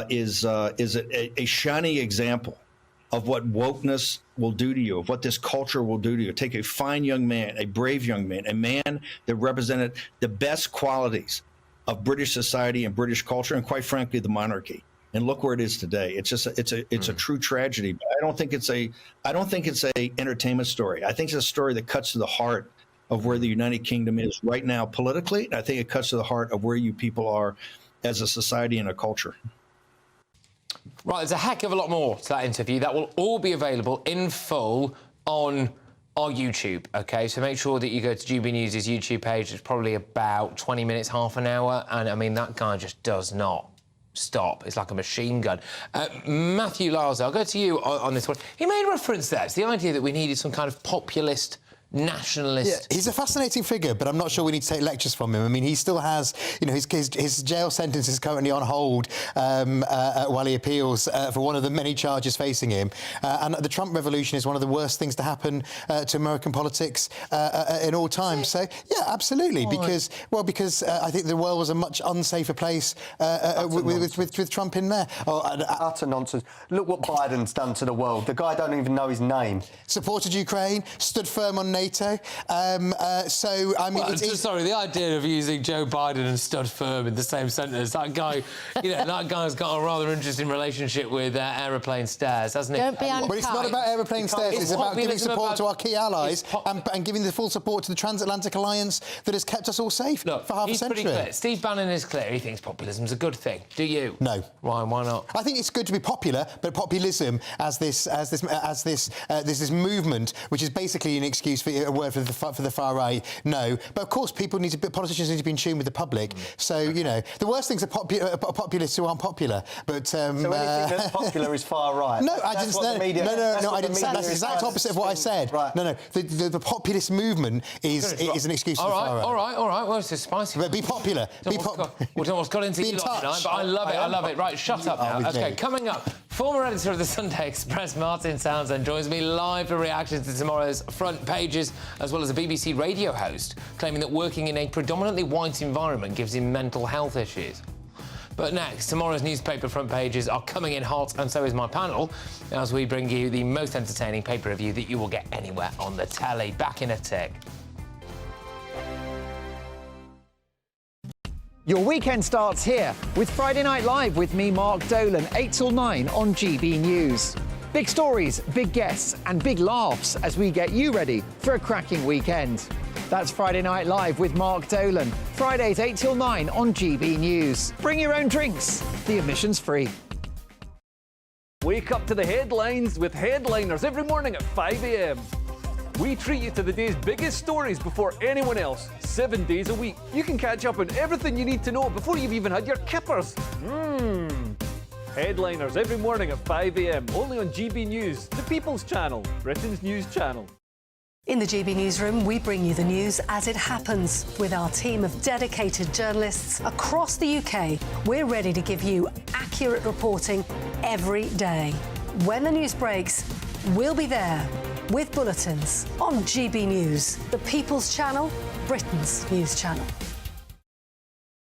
is a shining example of what wokeness will do to you, of what this culture will do to you. Take a fine young man, a brave young man, a man that represented the best qualities of British society and British culture, and quite frankly, the monarchy. And look where it is today. It's just it's a true tragedy. But I don't think it's a entertainment story. I think it's a story that cuts to the heart of where the United Kingdom is right now politically. And I think it cuts to the heart of where you people are as a society and a culture. Right, there's a heck of a lot more to that interview. That will all be available in full on our YouTube, OK? So make sure that you go to GB News' YouTube page. It's probably about 20 minutes, half an hour. And, I mean, that guy just does not stop. It's like a machine gun. Matthew Larser, I'll go to you on this one. He made reference there. It's the idea that we needed some kind of populist nationalist. Yeah, he's a fascinating figure, but I'm not sure we need to take lectures from him. I mean, he still has, his jail sentence is currently on hold while he appeals for one of the many charges facing him. And the Trump revolution is one of the worst things to happen to American politics in all time. So, yeah, absolutely, because I think the world was a much unsafer place with Trump in there. Utter nonsense. Look what Biden's done to the world. The guy don't even know his name. Supported Ukraine, stood firm on NATO. So, I mean... Sorry, the idea of using Joe Biden and stud firm in the same sentence, that guy, that guy's got a rather interesting relationship with aeroplane stairs, hasn't he? Don't be unkind. Well, it's not about aeroplane stairs, it's about giving support to our key allies and giving the full support to the transatlantic alliance that has kept us all safe for half a century. Pretty clear. Steve Bannon is clear. He thinks populism's a good thing. Do you? No. Why not? I think it's good to be popular, but populism as this movement, which is basically an excuse for a word for the far right. No, but of course politicians need to be in tune with the public. So you know, the worst things are populists who aren't popular. But so anything that's popular is far right. No, I didn't. No, I didn't say that's the exact opposite of what I said. Right. No, the populist movement is an excuse for the far right. All right. Well, it's a spicy. But be popular. What's got into you lot tonight, but I love it. Right, shut up now. Okay, coming up, former editor of the Sunday Express, Martin Townsend, joins me live for reactions to tomorrow's front pages, as well as a BBC radio host claiming that working in a predominantly white environment gives him mental health issues. But next, tomorrow's newspaper front pages are coming in hot, and so is my panel, as we bring you the most entertaining paper review that you will get anywhere on the telly. Back in a tick. Your weekend starts here with Friday Night Live with me, Mark Dolan, 8 till 9 on GB News. Big stories, big guests and big laughs as we get you ready for a cracking weekend. That's Friday Night Live with Mark Dolan, Fridays 8 till 9 on GB News. Bring your own drinks, the admission's free. Wake up to the headlines with headliners every morning at 5 a.m. We treat you to the day's biggest stories before anyone else, 7 days a week. You can catch up on everything you need to know before you've even had your kippers. Headliners every morning at 5 a.m, only on GB News, the People's Channel, Britain's news channel. In the GB Newsroom, we bring you the news as it happens. With our team of dedicated journalists across the UK, we're ready to give you accurate reporting every day. When the news breaks, we'll be there with bulletins on GB News, the People's Channel, Britain's news channel.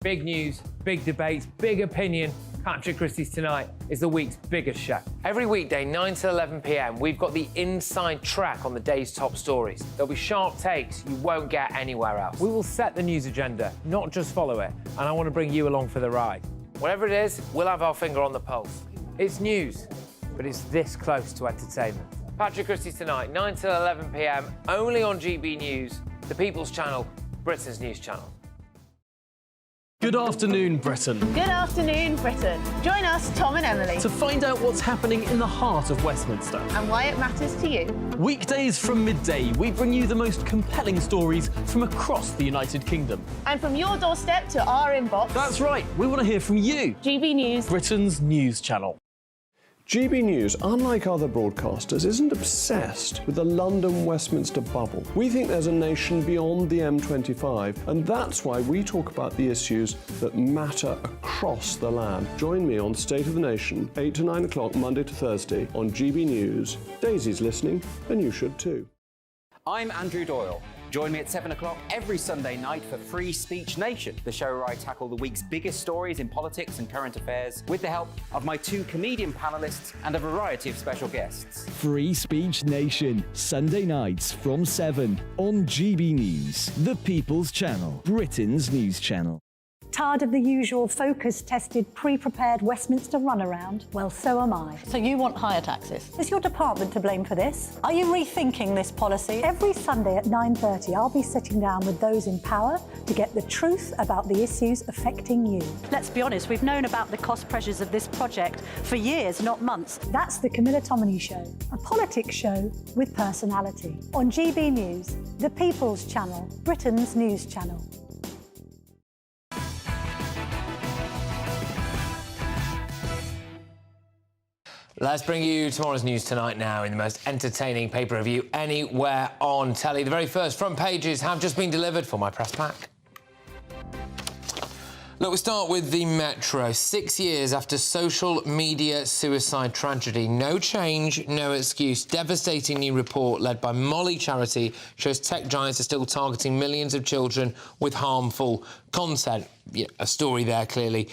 Big news, big debates, big opinion. Patrick Christys Tonight is the week's biggest show. Every weekday, 9 to 11 p.m, we've got the inside track on the day's top stories. There'll be sharp takes you won't get anywhere else. We will set the news agenda, not just follow it, and I want to bring you along for the ride. Whatever it is, we'll have our finger on the pulse. It's news, but it's this close to entertainment. Patrick Christys Tonight, 9 to 11 p.m, only on GB News, the People's Channel, Britain's news channel. Good afternoon, Britain. Good afternoon, Britain. Join us, Tom and Emily, To find out what's happening in the heart of Westminster. and why it matters to you. Weekdays from midday, we bring you the most compelling stories from across the United Kingdom. And from your doorstep to our inbox, That's right, we want to hear from you, GB News. Britain's news channel. GB News, unlike other broadcasters, isn't obsessed with the London-Westminster bubble. We think there's a nation beyond the M25, and that's why we talk about the issues that matter across the land. Join me on State of the Nation, 8 to 9 o'clock, Monday to Thursday, on GB News. Daisy's listening, and you should too. I'm Andrew Doyle. Join me at 7 o'clock every Sunday night for Free Speech Nation, the show where I tackle the week's biggest stories in politics and current affairs with the help of my two comedian panellists and a variety of special guests. Free Speech Nation, Sunday nights from 7 on GB News, the People's Channel, Britain's news channel. Tired of the usual focus-tested, pre-prepared Westminster runaround? Well, so am I. So you want higher taxes? Is your department to blame for this? Are you rethinking this policy? Every Sunday at 9:30, I'll be sitting down with those in power to get the truth about the issues affecting you. Let's be honest, we've known about the cost pressures of this project for years, not months. That's the Camilla Tominey Show, a politics show with personality. On GB News, the People's Channel, Britain's news channel. Let's bring you tomorrow's news tonight now in the most entertaining paper review anywhere on telly. The very first front pages have just been delivered for my press pack. Look, we start with the Metro. 6 years after social media suicide tragedy. No change, no excuse. Devastating new report led by Molly Charity shows tech giants are still targeting millions of children with harmful content. Yeah, a story there, clearly.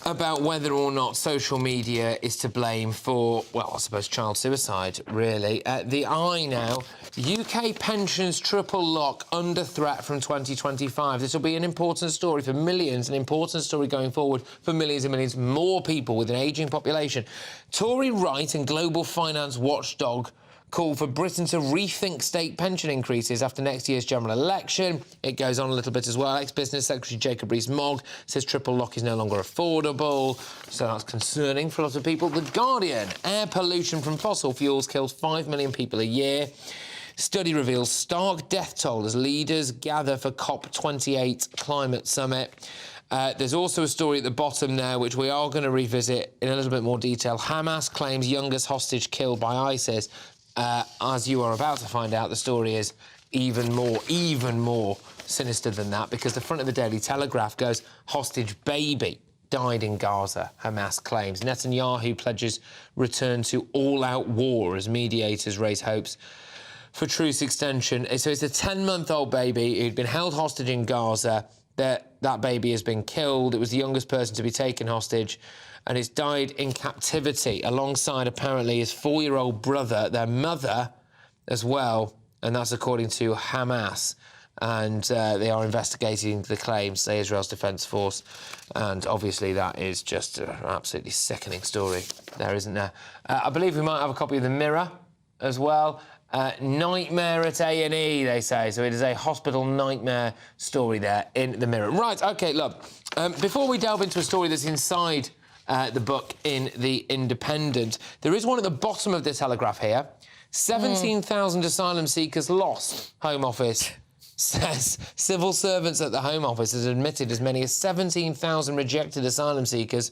about whether or not social media is to blame for, well, I suppose child suicide, really. The Eye now, UK pensions triple lock under threat from 2025. This will be an important story for millions, an important story going forward for millions and millions more people with an ageing population. Tory right and global finance watchdog call for Britain to rethink state pension increases after next year's general election. It goes on a little bit as well. Ex-Business Secretary Jacob Rees-Mogg says triple lock is no longer affordable, so that's concerning for a lot of people. The Guardian, air pollution from fossil fuels kills 5 million people a year. Study reveals stark death toll as leaders gather for COP28 climate summit. There's also a story at the bottom there, which we are going to revisit in a little bit more detail. Hamas claims youngest hostage killed by ISIS. As you are about to find out, the story is even more sinister than that, because the front of the Daily Telegraph goes, hostage baby died in Gaza, Hamas claims. Netanyahu pledges return to all-out war as mediators raise hopes for truce extension. So it's a 10-month-old baby who'd been held hostage in Gaza. That baby has been killed. It was the youngest person to be taken hostage, and it's died in captivity alongside, apparently, his 4-year-old brother, their mother as well, and that's according to Hamas. And they are investigating the claims, say Israel's Defence Force, and obviously that is just an absolutely sickening story there, isn't there? I believe we might have a copy of the Mirror as well. Nightmare at A&E, they say. So it is a hospital nightmare story there in the Mirror. Right, OK, look, before we delve into a story that's inside the book in The Independent, there is one at the bottom of the Telegraph here. 17,000 asylum seekers lost, Home Office says. Civil servants at the Home Office has admitted as many as 17,000 rejected asylum seekers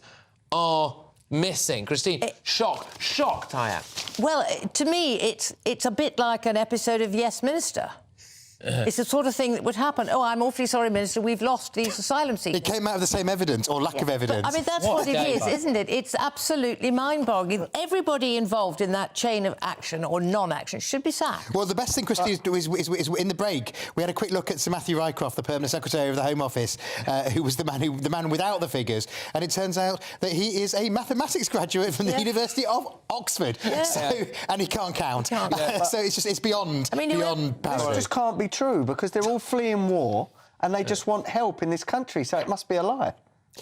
are missing. Christine, shocked I am. Well, to me, it's a bit like an episode of Yes, Minister. It's the sort of thing that would happen. Oh, I'm awfully sorry, Minister, we've lost these asylum seekers. It came out of the same evidence, or lack of evidence. But, I mean, that's what it is, isn't it? It's absolutely mind-boggling. Everybody involved in that chain of action or non-action should be sacked. Well, the best thing, Christy, is in the break, we had a quick look at Sir Matthew Rycroft, the Permanent Secretary of the Home Office, who was the man without the figures, and it turns out that he is a mathematics graduate from the University of Oxford, and he can't count. So it's beyond parallel. This just can't be true, because they're all fleeing war and they just want help in this country, so it must be a lie.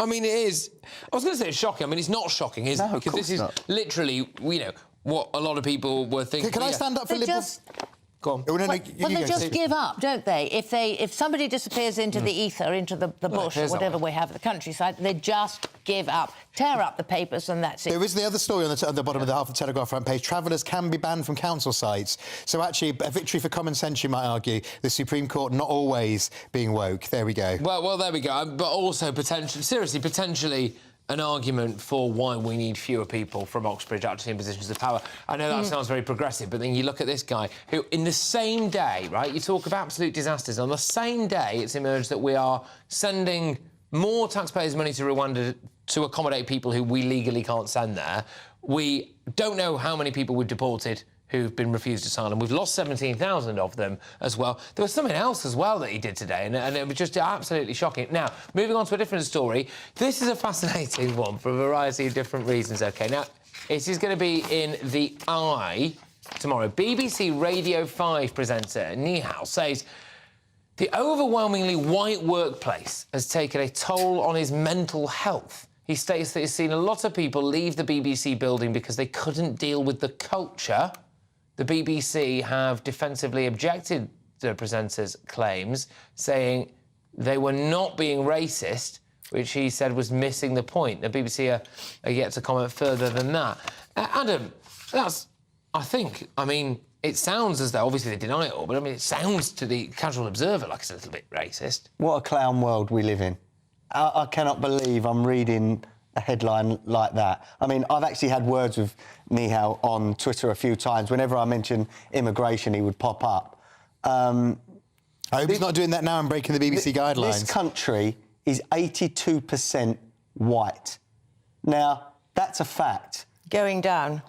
I mean, it is. I was going to say it's shocking. I mean, it's not shocking, is it? Because this is literally, what a lot of people were thinking. Can I stand up for Liberal? Go on. Well, they just give up, don't they? If somebody disappears into the ether, into the bush, or whatever we have at the countryside, they just give up, tear up the papers, and that's it. There is the other story on the bottom of the half of the Telegraph front page. Travellers can be banned from council sites. So actually, a victory for common sense, you might argue. The Supreme Court not always being woke. There we go. Well, there we go. But also potentially an argument for why we need fewer people from Oxbridge actually in positions of power. I know that sounds very progressive, but then you look at this guy who, in the same day, right, you talk of absolute disasters, on the same day it's emerged that we are sending more taxpayers' money to Rwanda to accommodate people who we legally can't send there. We don't know how many people we've deported who've been refused asylum. We've lost 17,000 of them as well. There was something else as well that he did today, and it was just absolutely shocking. Now, moving on to a different story. This is a fascinating one for a variety of different reasons, OK? Now, it is going to be in The Eye tomorrow. BBC Radio 5 presenter Nihal says the overwhelmingly white workplace has taken a toll on his mental health. He states that he's seen a lot of people leave the BBC building because they couldn't deal with the culture. The BBC have defensively objected to the presenter's claims, saying they were not being racist, which he said was missing the point. The BBC are yet to comment further than that. Adam, I mean, it sounds as though, obviously they deny it all, but I mean, it sounds to the casual observer like it's a little bit racist. What a clown world we live in. I cannot believe I'm reading a headline like that. I mean, I've actually had words with Nihal on Twitter a few times. Whenever I mention immigration, he would pop up. I hope he's not doing that now and breaking the BBC guidelines. This country is 82% white. Now, that's a fact. Going down.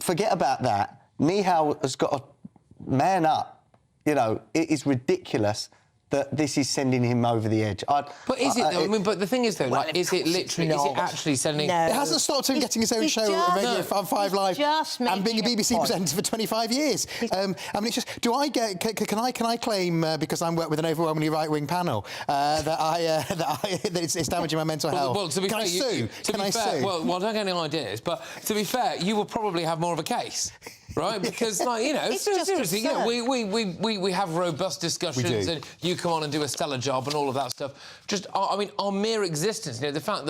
Forget about that. Nihal has got to man up. You know, it is ridiculous that this is sending him over the edge. But is it, though? I mean, but the thing is, though, like, is it literally, is it actually sending... No. It hasn't stopped him getting his own show on Radio 5 Live and being a BBC presenter for 25 years. I mean, it's just, do I get... Can I claim, because I'm working with an overwhelmingly right-wing panel, that it's damaging my mental health? Well, to be can fair, I sue? Can I sue? Well, I don't get any ideas, but to be fair, you will probably have more of a case. Right, because, like, you know, seriously, you know, we have robust discussions, and you come on and do a stellar job and all of that stuff. Just, I mean, our mere existence, you know, the fact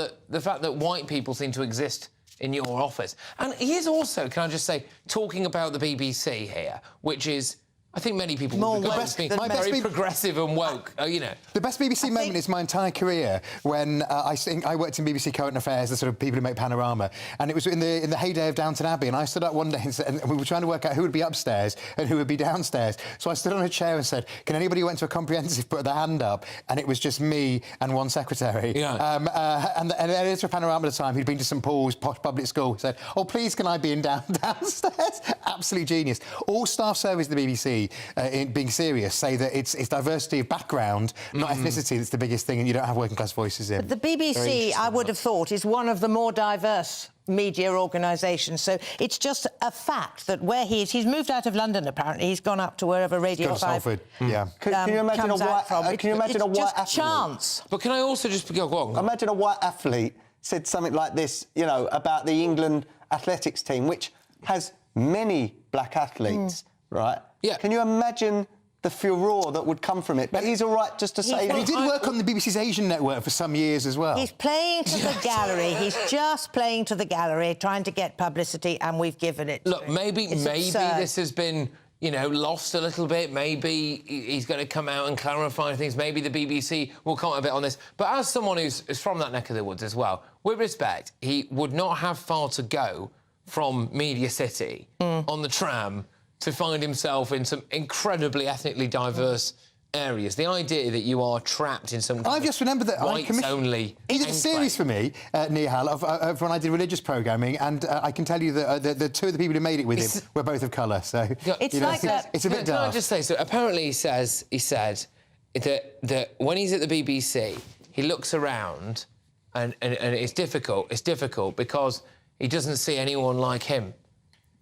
that white people seem to exist in your office, and he is also, can I just say, talking about the BBC here, which is. I think many people would regard as being very progressive and woke, you know. The best BBC moment is my entire career when I worked in BBC Current Affairs, the sort of people who make Panorama, and it was in the heyday of Downton Abbey, and I stood up one day and we were trying to work out who would be upstairs and who would be downstairs. So I stood on a chair and said, can anybody who went to a comprehensive put their hand up? And it was just me and one secretary. Yeah. And the editor of Panorama at the time, who'd been to St Paul's public school, said, oh, please, can I be in downstairs? Absolute genius. All staff service at the BBC, in being serious, say that it's diversity of background, not ethnicity, that's the biggest thing, and you don't have working class voices in. But the BBC, I would have thought, is one of the more diverse media organisations, so it's just a fact that where he's moved out of London, apparently. He's gone up to wherever Radio 5 Salford. Yeah. Can you imagine a white... can you imagine a white athlete? Chance. But can I also just... Go on. Imagine a white athlete said something like this, you know, about the England athletics team, which has many black athletes, right? Yeah. Can you imagine the furore that would come from it? But he's all right just to say... He did work on the BBC's Asian network for some years as well. He's playing to the gallery. He's just playing to the gallery, trying to get publicity, and we've given it to Look, him. maybe absurd. this has been, you know, lost a little bit. Maybe he's going to come out and clarify things. Maybe the BBC will comment a bit on this. But as someone who's from that neck of the woods as well, with respect, he would not have far to go from Media City on the tram to find himself in some incredibly ethnically diverse areas. The idea that you are trapped in some kind I've just remembered that whites-only... He did a series for me, Nihal, of when I did religious programming, and I can tell you that the two of the people who made it with him were both of colour, so... It's like that... It's a bit dark. Can I just say, so apparently he said that when he's at the BBC, he looks around and it's difficult because he doesn't see anyone like him.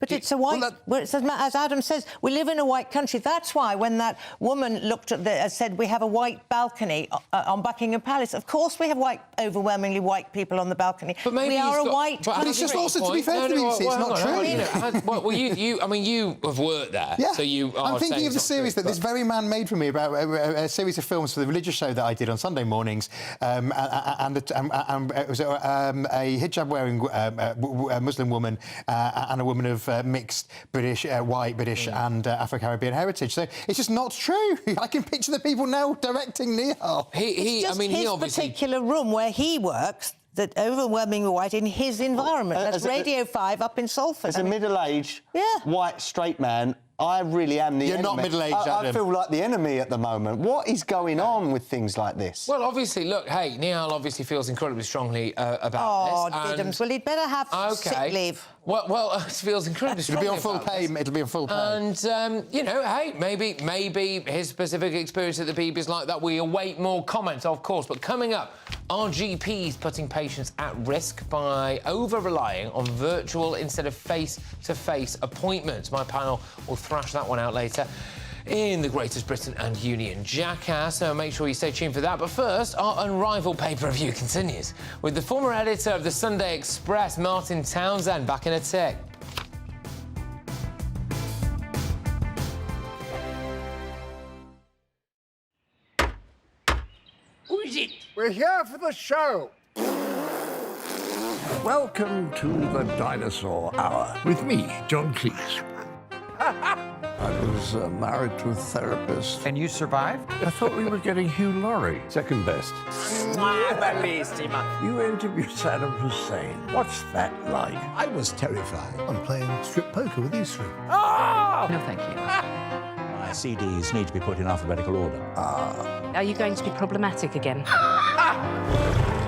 But it's a white... Well, as Adam says, we live in a white country. That's why when that woman looked at said we have a white balcony on Buckingham Palace, of course we have overwhelmingly white people on the balcony. But maybe we are a white But country. it's just also, to be fair to the BBC, it's not true. Well, you have worked there, so you are I'm thinking of the series that this very man made for me about a series of films for the religious show that I did on Sunday mornings, and it was a hijab-wearing Muslim woman and a woman of mixed British, white British and Afro-Caribbean heritage. So it's just not true. I can picture the people now directing Nihal. His particular room where he works, that overwhelmingly white in his environment. That's Radio 5 up in Salford. As a middle-aged, white, straight man, I really am the enemy. You're not middle-aged, I Adam. feel like the enemy at the moment. What is going on with things like this? Well, obviously, look, hey, Nihal obviously feels incredibly strongly about this. Oh, Diddums, well, he'd better have sick leave. Well, it feels incredibly strongly It'll be on full pay. It'll be on full pay. And, you know, hey, maybe his specific experience at the BBC is like that. We await more comments, of course. But coming up, are GPs putting patients at risk by over-relying on virtual instead of face-to-face appointments? My panel will thrash that one out later in the greatest Britain and Union jackass, so make sure you stay tuned for that. But first, our unrivaled pay-per-view continues with the former editor of the Sunday Express, Martin Townsend, back in a tick. Who is it? We're here for the show. Welcome to the Dinosaur Hour with me, John Cleese. I was married to a therapist. And you survived? I thought we were getting Hugh Laurie. Second best. You interviewed Saddam Hussein. What's that like? I was terrified. I'm playing strip poker with you three. Oh! No, thank you. My CDs need to be put in alphabetical order. Are you going to be problematic again?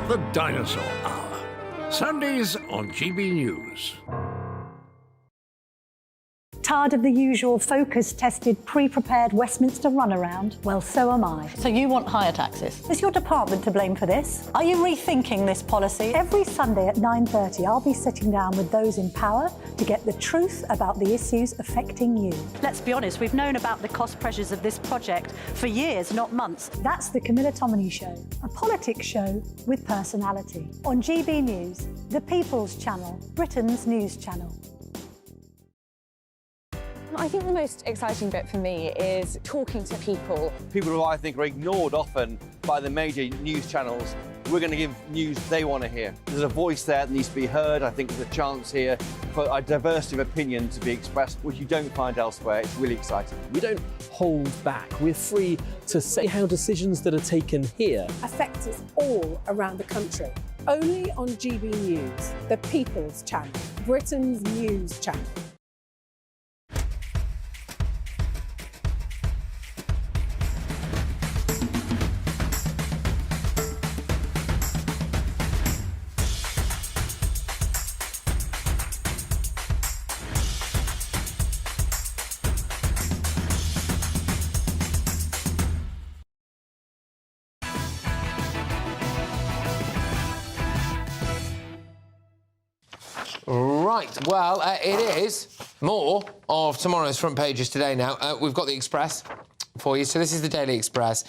The Dinosaur Hour. Sundays on GB News. Tired of the usual focus-tested, pre-prepared Westminster runaround? Well, so am I. So you want higher taxes? Is your department to blame for this? Are you rethinking this policy? Every Sunday at 9:30, I'll be sitting down with those in power to get the truth about the issues affecting you. Let's be honest, we've known about the cost pressures of this project for years, not months. That's the Camilla Tominey Show, a politics show with personality. On GB News, the People's Channel, Britain's news channel. I think the most exciting bit for me is talking to people. People who I think are ignored often by the major news channels. We're going to give news they want to hear. There's a voice there that needs to be heard. I think there's a chance here for a diversity of opinion to be expressed, which you don't find elsewhere. It's really exciting. We don't hold back. We're free to say how decisions that are taken here affect us all around the country. Only on GB News, the People's Channel, Britain's news channel. Right, well, it is more of tomorrow's front pages today now. We've got the Express for you. So this is the Daily Express.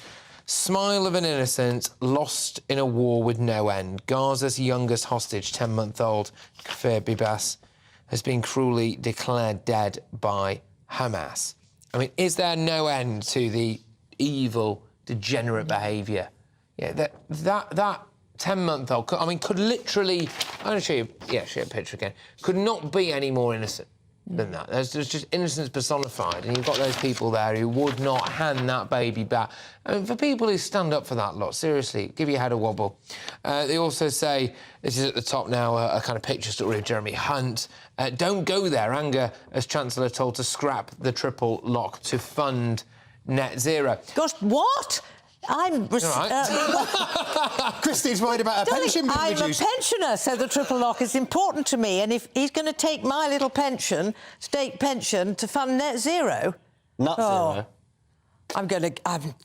Smile of an innocent lost in a war with no end. Gaza's youngest hostage, 10-month-old Kafir Bibas, has been cruelly declared dead by Hamas. I mean, is there no end to the evil, degenerate behaviour? Yeah, that 10-month-old, I mean, could literally... I'm going to show you a picture again. Could not be any more innocent than that. There's just innocence personified, and you've got those people there who would not hand that baby back. I mean, for people who stand up for that lot, seriously, give your head a wobble. They also say, this is at the top now, a kind of picture story of Jeremy Hunt. Don't go there, anger, as Chancellor told to scrap the triple lock to fund net zero. Gosh, what? I'm... Christy's worried about her pension being reduced. I'm a pensioner, so the triple lock is important to me. And if he's going to take my little pension, state pension, to fund net zero... Zero. I'm going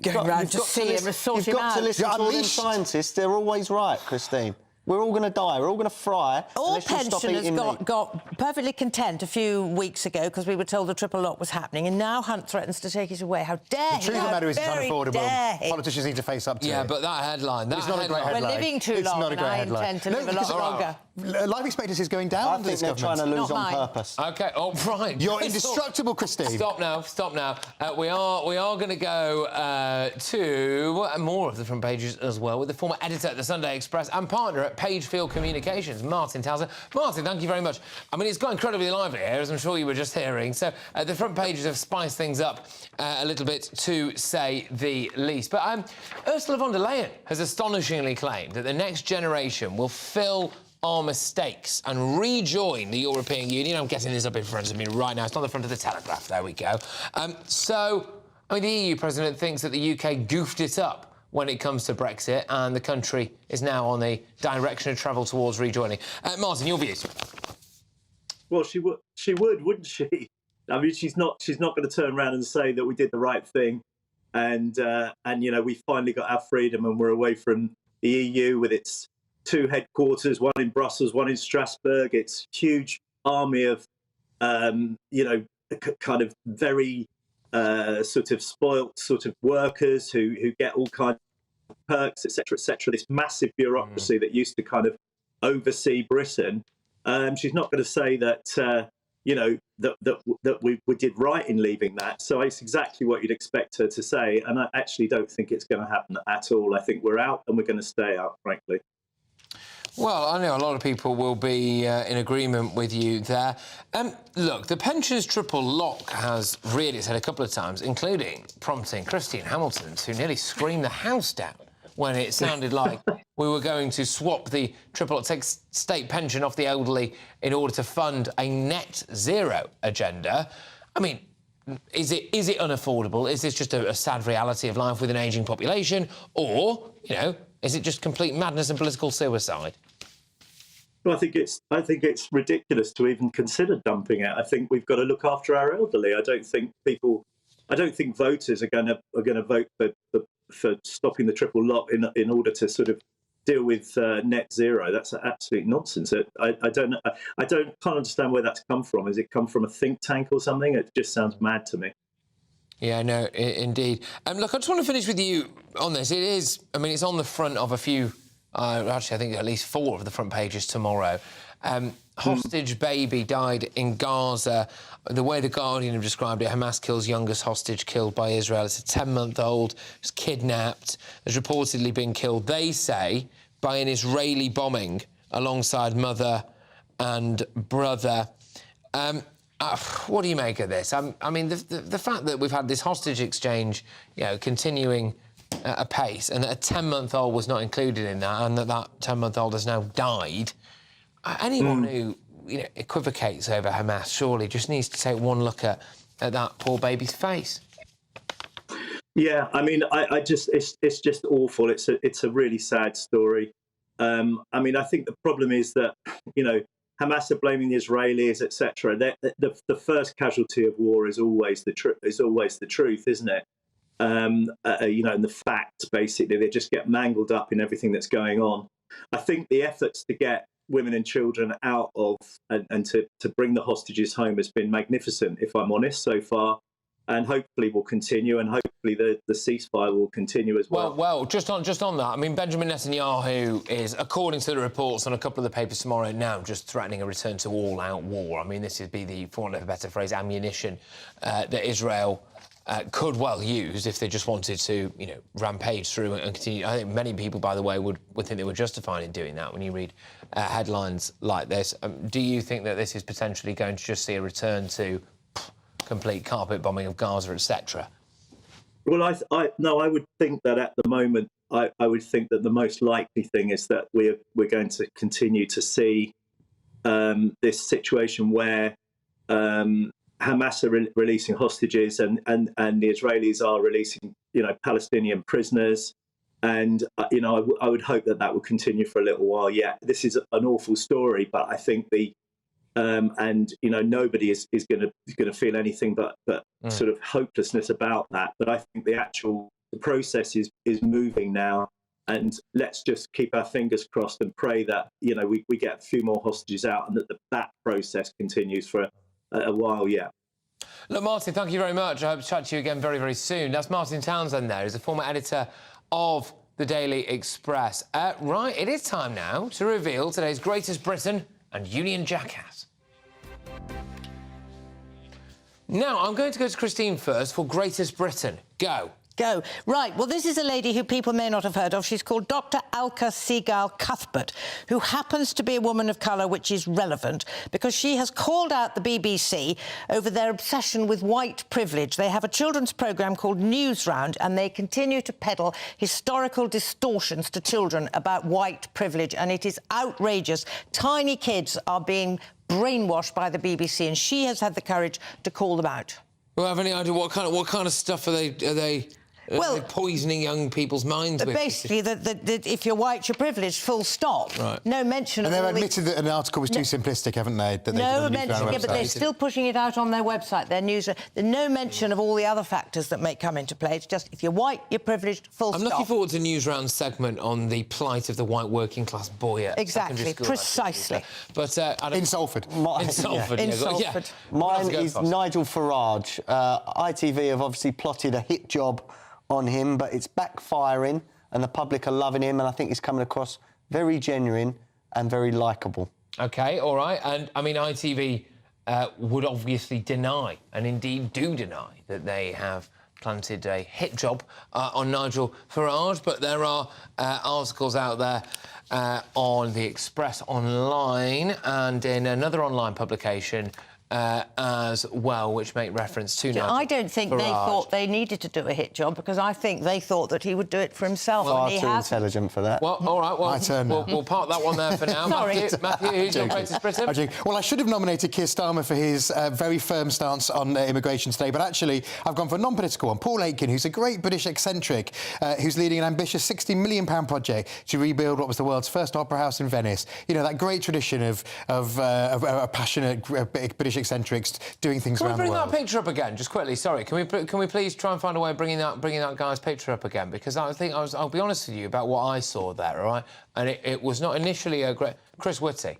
round to see him and sort him out. You've got to listen to all them scientists. They're always right, Christine. We're all going to die. We're all going to fry. All pensioners got perfectly content a few weeks ago because we were told the triple lock was happening, and now Hunt threatens to take it away. How dare he? The truth of the matter is it's unaffordable. Politicians need to face up to it. Yeah, but that headline... It's not a great headline. We're living too long, and I intend to live a lot longer. Life expectancy is going down under this government. I think they're trying to lose on purpose. OK, oh, right. You're indestructible, Christine. Stop now. We are going to go to more of the front pages as well with the former editor at the Sunday Express and partner at Pagefield Communications, Martin Towser. Martin, thank you very much. I mean, it's got incredibly lively here, as I'm sure you were just hearing. So the front pages have spiced things up a little bit, to say the least. But Ursula von der Leyen has astonishingly claimed that the next generation will fill our mistakes and rejoin the European Union. I'm getting this up in front of me right now. It's on the front of the Telegraph. There we go. So, I mean, the EU president thinks that the UK goofed it up when it comes to Brexit, and the country is now on the direction of travel towards rejoining. Martin, your views? Well, she would, wouldn't she? I mean, she's not going to turn around and say that we did the right thing, and you know, we finally got our freedom and we're away from the EU with its 2 headquarters, one in Brussels, one in Strasbourg. It's huge army of, you know, kind of very sort of spoilt sort of workers who get all kinds of perks, etc., etc. This massive bureaucracy that used to kind of oversee Britain. She's not going to say that, you know, that we did right in leaving that. So it's exactly what you'd expect her to say. And I actually don't think it's going to happen at all. I think we're out and we're going to stay out, frankly. Well, I know a lot of people will be in agreement with you there. Look, the pensions triple lock has reared its head a couple of times, including prompting Christine Hamilton to nearly scream the house down when it sounded like we were going to swap the triple lock, take state pension off the elderly in order to fund a net zero agenda. I mean, is it unaffordable? Is this just a sad reality of life with an ageing population? Or, you know, is it just complete madness and political suicide? Well, I think it's ridiculous to even consider dumping it. I think we've got to look after our elderly. I don't think voters are going to vote for stopping the triple lock in order to sort of deal with net zero. That's absolute nonsense. Can't understand where that's come from. Has it come from a think tank or something? It just sounds mad to me. Yeah, no, indeed. Look, I just want to finish with you on this. It is, I mean, it's on the front of a few. Actually, I think at least 4 of the front pages tomorrow. Hostage baby died in Gaza. The way The Guardian have described it, Hamas kills youngest hostage killed by Israel. It's a 10-month-old, was kidnapped, has reportedly been killed, they say, by an Israeli bombing alongside mother and brother. What do you make of this? I mean, the fact that we've had this hostage exchange, continuing at a pace, and that a 10-month-old was not included in that, and that 10-month-old has now died. Anyone who equivocates over Hamas surely just needs to take one look at that poor baby's face. Yeah, I mean, it's just awful. It's a really sad story. I mean, I think the problem is that Hamas are blaming the Israelis, etc. The first casualty of war is always the truth, isn't it? And the facts, basically, they just get mangled up in everything that's going on. I think the efforts to get women and children out of and to bring the hostages home has been magnificent, if I'm honest, so far, and hopefully will continue, and hopefully the ceasefire will continue as well. Well, just on that, I mean, Benjamin Netanyahu is, according to the reports on a couple of the papers tomorrow now, just threatening a return to all-out war. I mean, this would be the, for want of a better phrase, ammunition that Israel could well use if they just wanted to, rampage through and continue. I think many people, by the way, would think they were justified in doing that when you read headlines like this. Do you think that this is potentially going to just see a return to complete carpet bombing of Gaza, etc.? Well, I would think that at the moment, I would think that the most likely thing is that we're going to continue to see this situation where Hamas are releasing hostages and the Israelis are releasing, Palestinian prisoners. And, I would hope that will continue for a little while. Yeah, this is an awful story, but I think nobody is going to feel anything but sort of hopelessness about that. But I think the process is moving now, and let's just keep our fingers crossed and pray that we get a few more hostages out and that process continues for a while. Yeah. Look, Martin, thank you very much. I hope to chat to you again very, very soon. That's Martin Townsend there. He's a former editor of the Daily Express. Right, it is time now to reveal today's Greatest Briton and Union Jackass. Now, I'm going to go to Christine first for Greatest Briton. Go. Go. Right, well, this is a lady who people may not have heard of. She's called Dr. Alka Segal Cuthbert, who happens to be a woman of colour, which is relevant because she has called out the BBC over their obsession with white privilege. They have a children's programme called Newsround, and they continue to peddle historical distortions to children about white privilege, and it is outrageous. Tiny kids are being brainwashed by the BBC, and she has had the courage to call them out. Do I have any idea what kind of stuff are they poisoning young people's minds with? Basically, that if you're white, you're privileged, full stop. Right. No mention of And they've admitted that an article was too simplistic, haven't they? No mention, but they're still pushing it out on their website, their news. There's no mention of all the other factors that may come into play. It's just, if you're white, you're privileged, full stop. I'm looking forward to Newsround's segment on the plight of the white working-class boy at secondary school. Precisely. But in Salford. In Salford. In Salford. Mine is Nigel Farage. ITV have obviously plotted a hit job on him, but it's backfiring and the public are loving him, and I think he's coming across very genuine and very likeable. OK, all right. And, I mean, ITV would obviously deny, and indeed do deny, that they have planted a hit job on Nigel Farage, but there are articles out there on the Express Online and in another online publication as well, which make reference to Nigel I don't think they thought they needed to do a hit job, because I think they thought that he would do it for himself. Far and too intelligent for that. Well, all right, we'll park that one there for now. Sorry. Matthew, who's your greatest Briton? Well, I should have nominated Keir Starmer for his very firm stance on immigration today, but actually I've gone for a non-political one. Paul Aitken, who's a great British eccentric, who's leading an ambitious £60 million project to rebuild what was the world's first opera house in Venice. You know, that great tradition of passionate British eccentrics doing things around the world. Can we bring that picture up again, just quickly? Sorry, can we please try and find a way of bringing that guy's picture up again? Because I think I'll be honest with you about what I saw there, all right? And it was not initially a great... Chris Whitty.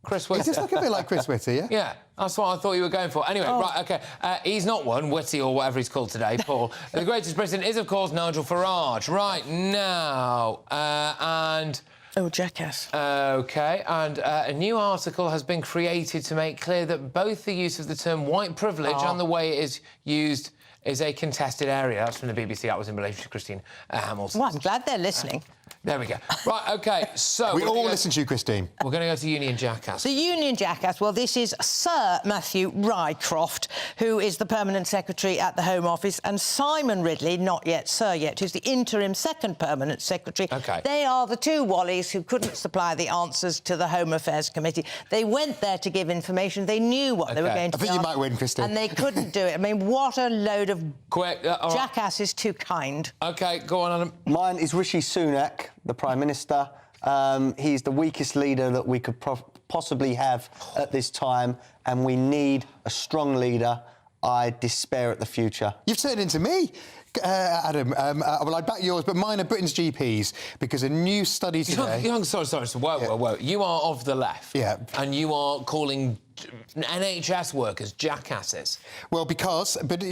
Chris Whitty. He does look a bit like Chris Whitty, yeah? Yeah, that's what I thought you were going for. Anyway, right, OK. He's not one, Whitty or whatever he's called today, Paul. The greatest Briton is, of course, Nigel Farage. Right, now, and... Oh, jackass. OK, and a new article has been created to make clear that both the use of the term white privilege and the way it is used is a contested area. That's from the BBC. That was in relation to Christine Hamilton. Well, I'm glad they're listening. There we go. Right, OK, so... We all listen to you, Christine. We're going to go to Union Jackass. The Union Jackass, well, this is Sir Matthew Rycroft, who is the Permanent Secretary at the Home Office, and Simon Ridley, not yet Sir yet, who's the interim second Permanent Secretary. OK. They are the two Wallies who couldn't supply the answers to the Home Affairs Committee. They went there to give information. They knew what they were going to I think you might win, Christine. And they couldn't do it. I mean, what a load of... Quick, Jackass is too kind. OK, go on, Adam. Mine is Rishi Sunak, the Prime Minister. He's the weakest leader that we could possibly have at this time, and we need a strong leader. I despair at the future. You've turned into me, Adam. Well, I'd back yours, but mine are Britain's GPs, because a new study today... Sorry. Whoa. You are of the left. Yeah. And you are calling NHS workers jackasses. Well, because Labour's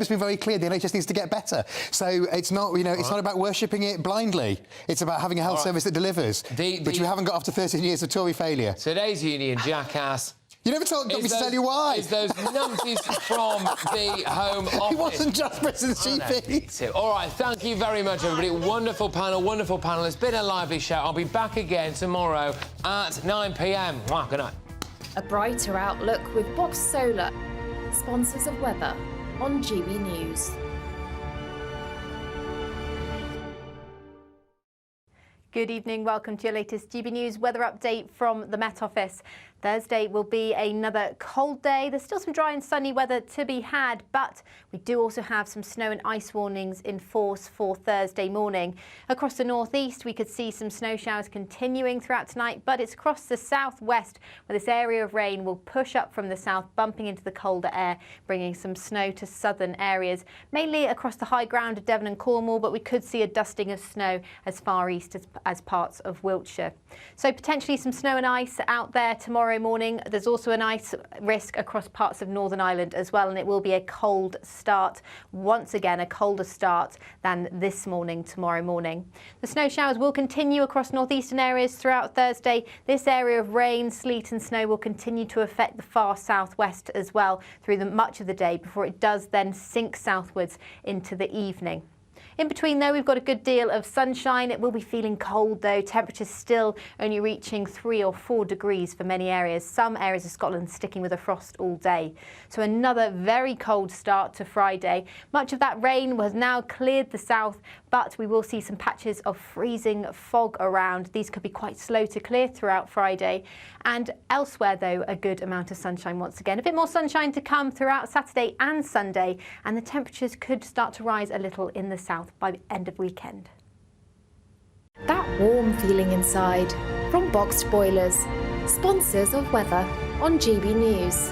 been very clear the NHS needs to get better. So it's not, it's not about worshipping it blindly. It's about having a health service that delivers, which we haven't got after 13 years of Tory failure. Today's Union Jackass... You never got me to tell you why. It's those numpties from the Home Office. He wasn't just Britain's GP. All right, thank you very much, everybody. Wonderful panel. It's been a lively show. I'll be back again tomorrow at 9 p.m. Good night. A brighter outlook with Box Solar, sponsors of weather on GB News. Good evening, welcome to your latest GB News weather update from the Met Office. Thursday will be another cold day. There's still some dry and sunny weather to be had, but we do also have some snow and ice warnings in force for Thursday morning. Across the northeast, we could see some snow showers continuing throughout tonight, but it's across the southwest where this area of rain will push up from the south, bumping into the colder air, bringing some snow to southern areas, mainly across the high ground of Devon and Cornwall, but we could see a dusting of snow as far east as parts of Wiltshire. So potentially some snow and ice out there tomorrow morning. There's also an ice risk across parts of Northern Ireland as well, and it will be a cold start. Once again, a colder start than this morning, tomorrow morning. The snow showers will continue across northeastern areas throughout Thursday. This area of rain, sleet and snow will continue to affect the far southwest as well through much of the day before it does then sink southwards into the evening. In between, though, we've got a good deal of sunshine. It will be feeling cold, though. Temperatures still only reaching 3 or 4 degrees for many areas. Some areas of Scotland sticking with a frost all day. So another very cold start to Friday. Much of that rain has now cleared the south, but we will see some patches of freezing fog around. These could be quite slow to clear throughout Friday. And elsewhere, though, a good amount of sunshine once again. A bit more sunshine to come throughout Saturday and Sunday, and the temperatures could start to rise a little in the south by the end of weekend. That warm feeling inside from Boxed Boilers, sponsors of weather on GB News.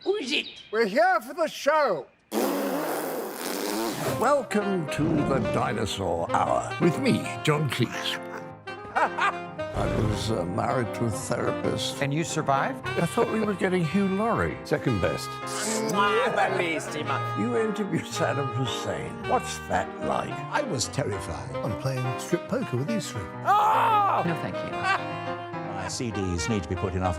Who is it? We're here for the show. Welcome to the Dinosaur Hour with me, John Cleese. I was married to a therapist. And you survived? I thought we were getting Hugh Laurie. Second best. You interviewed Saddam Hussein. What's that like? I was terrified. I'm playing strip poker with you three. Ah! No, thank you. My CDs need to be put in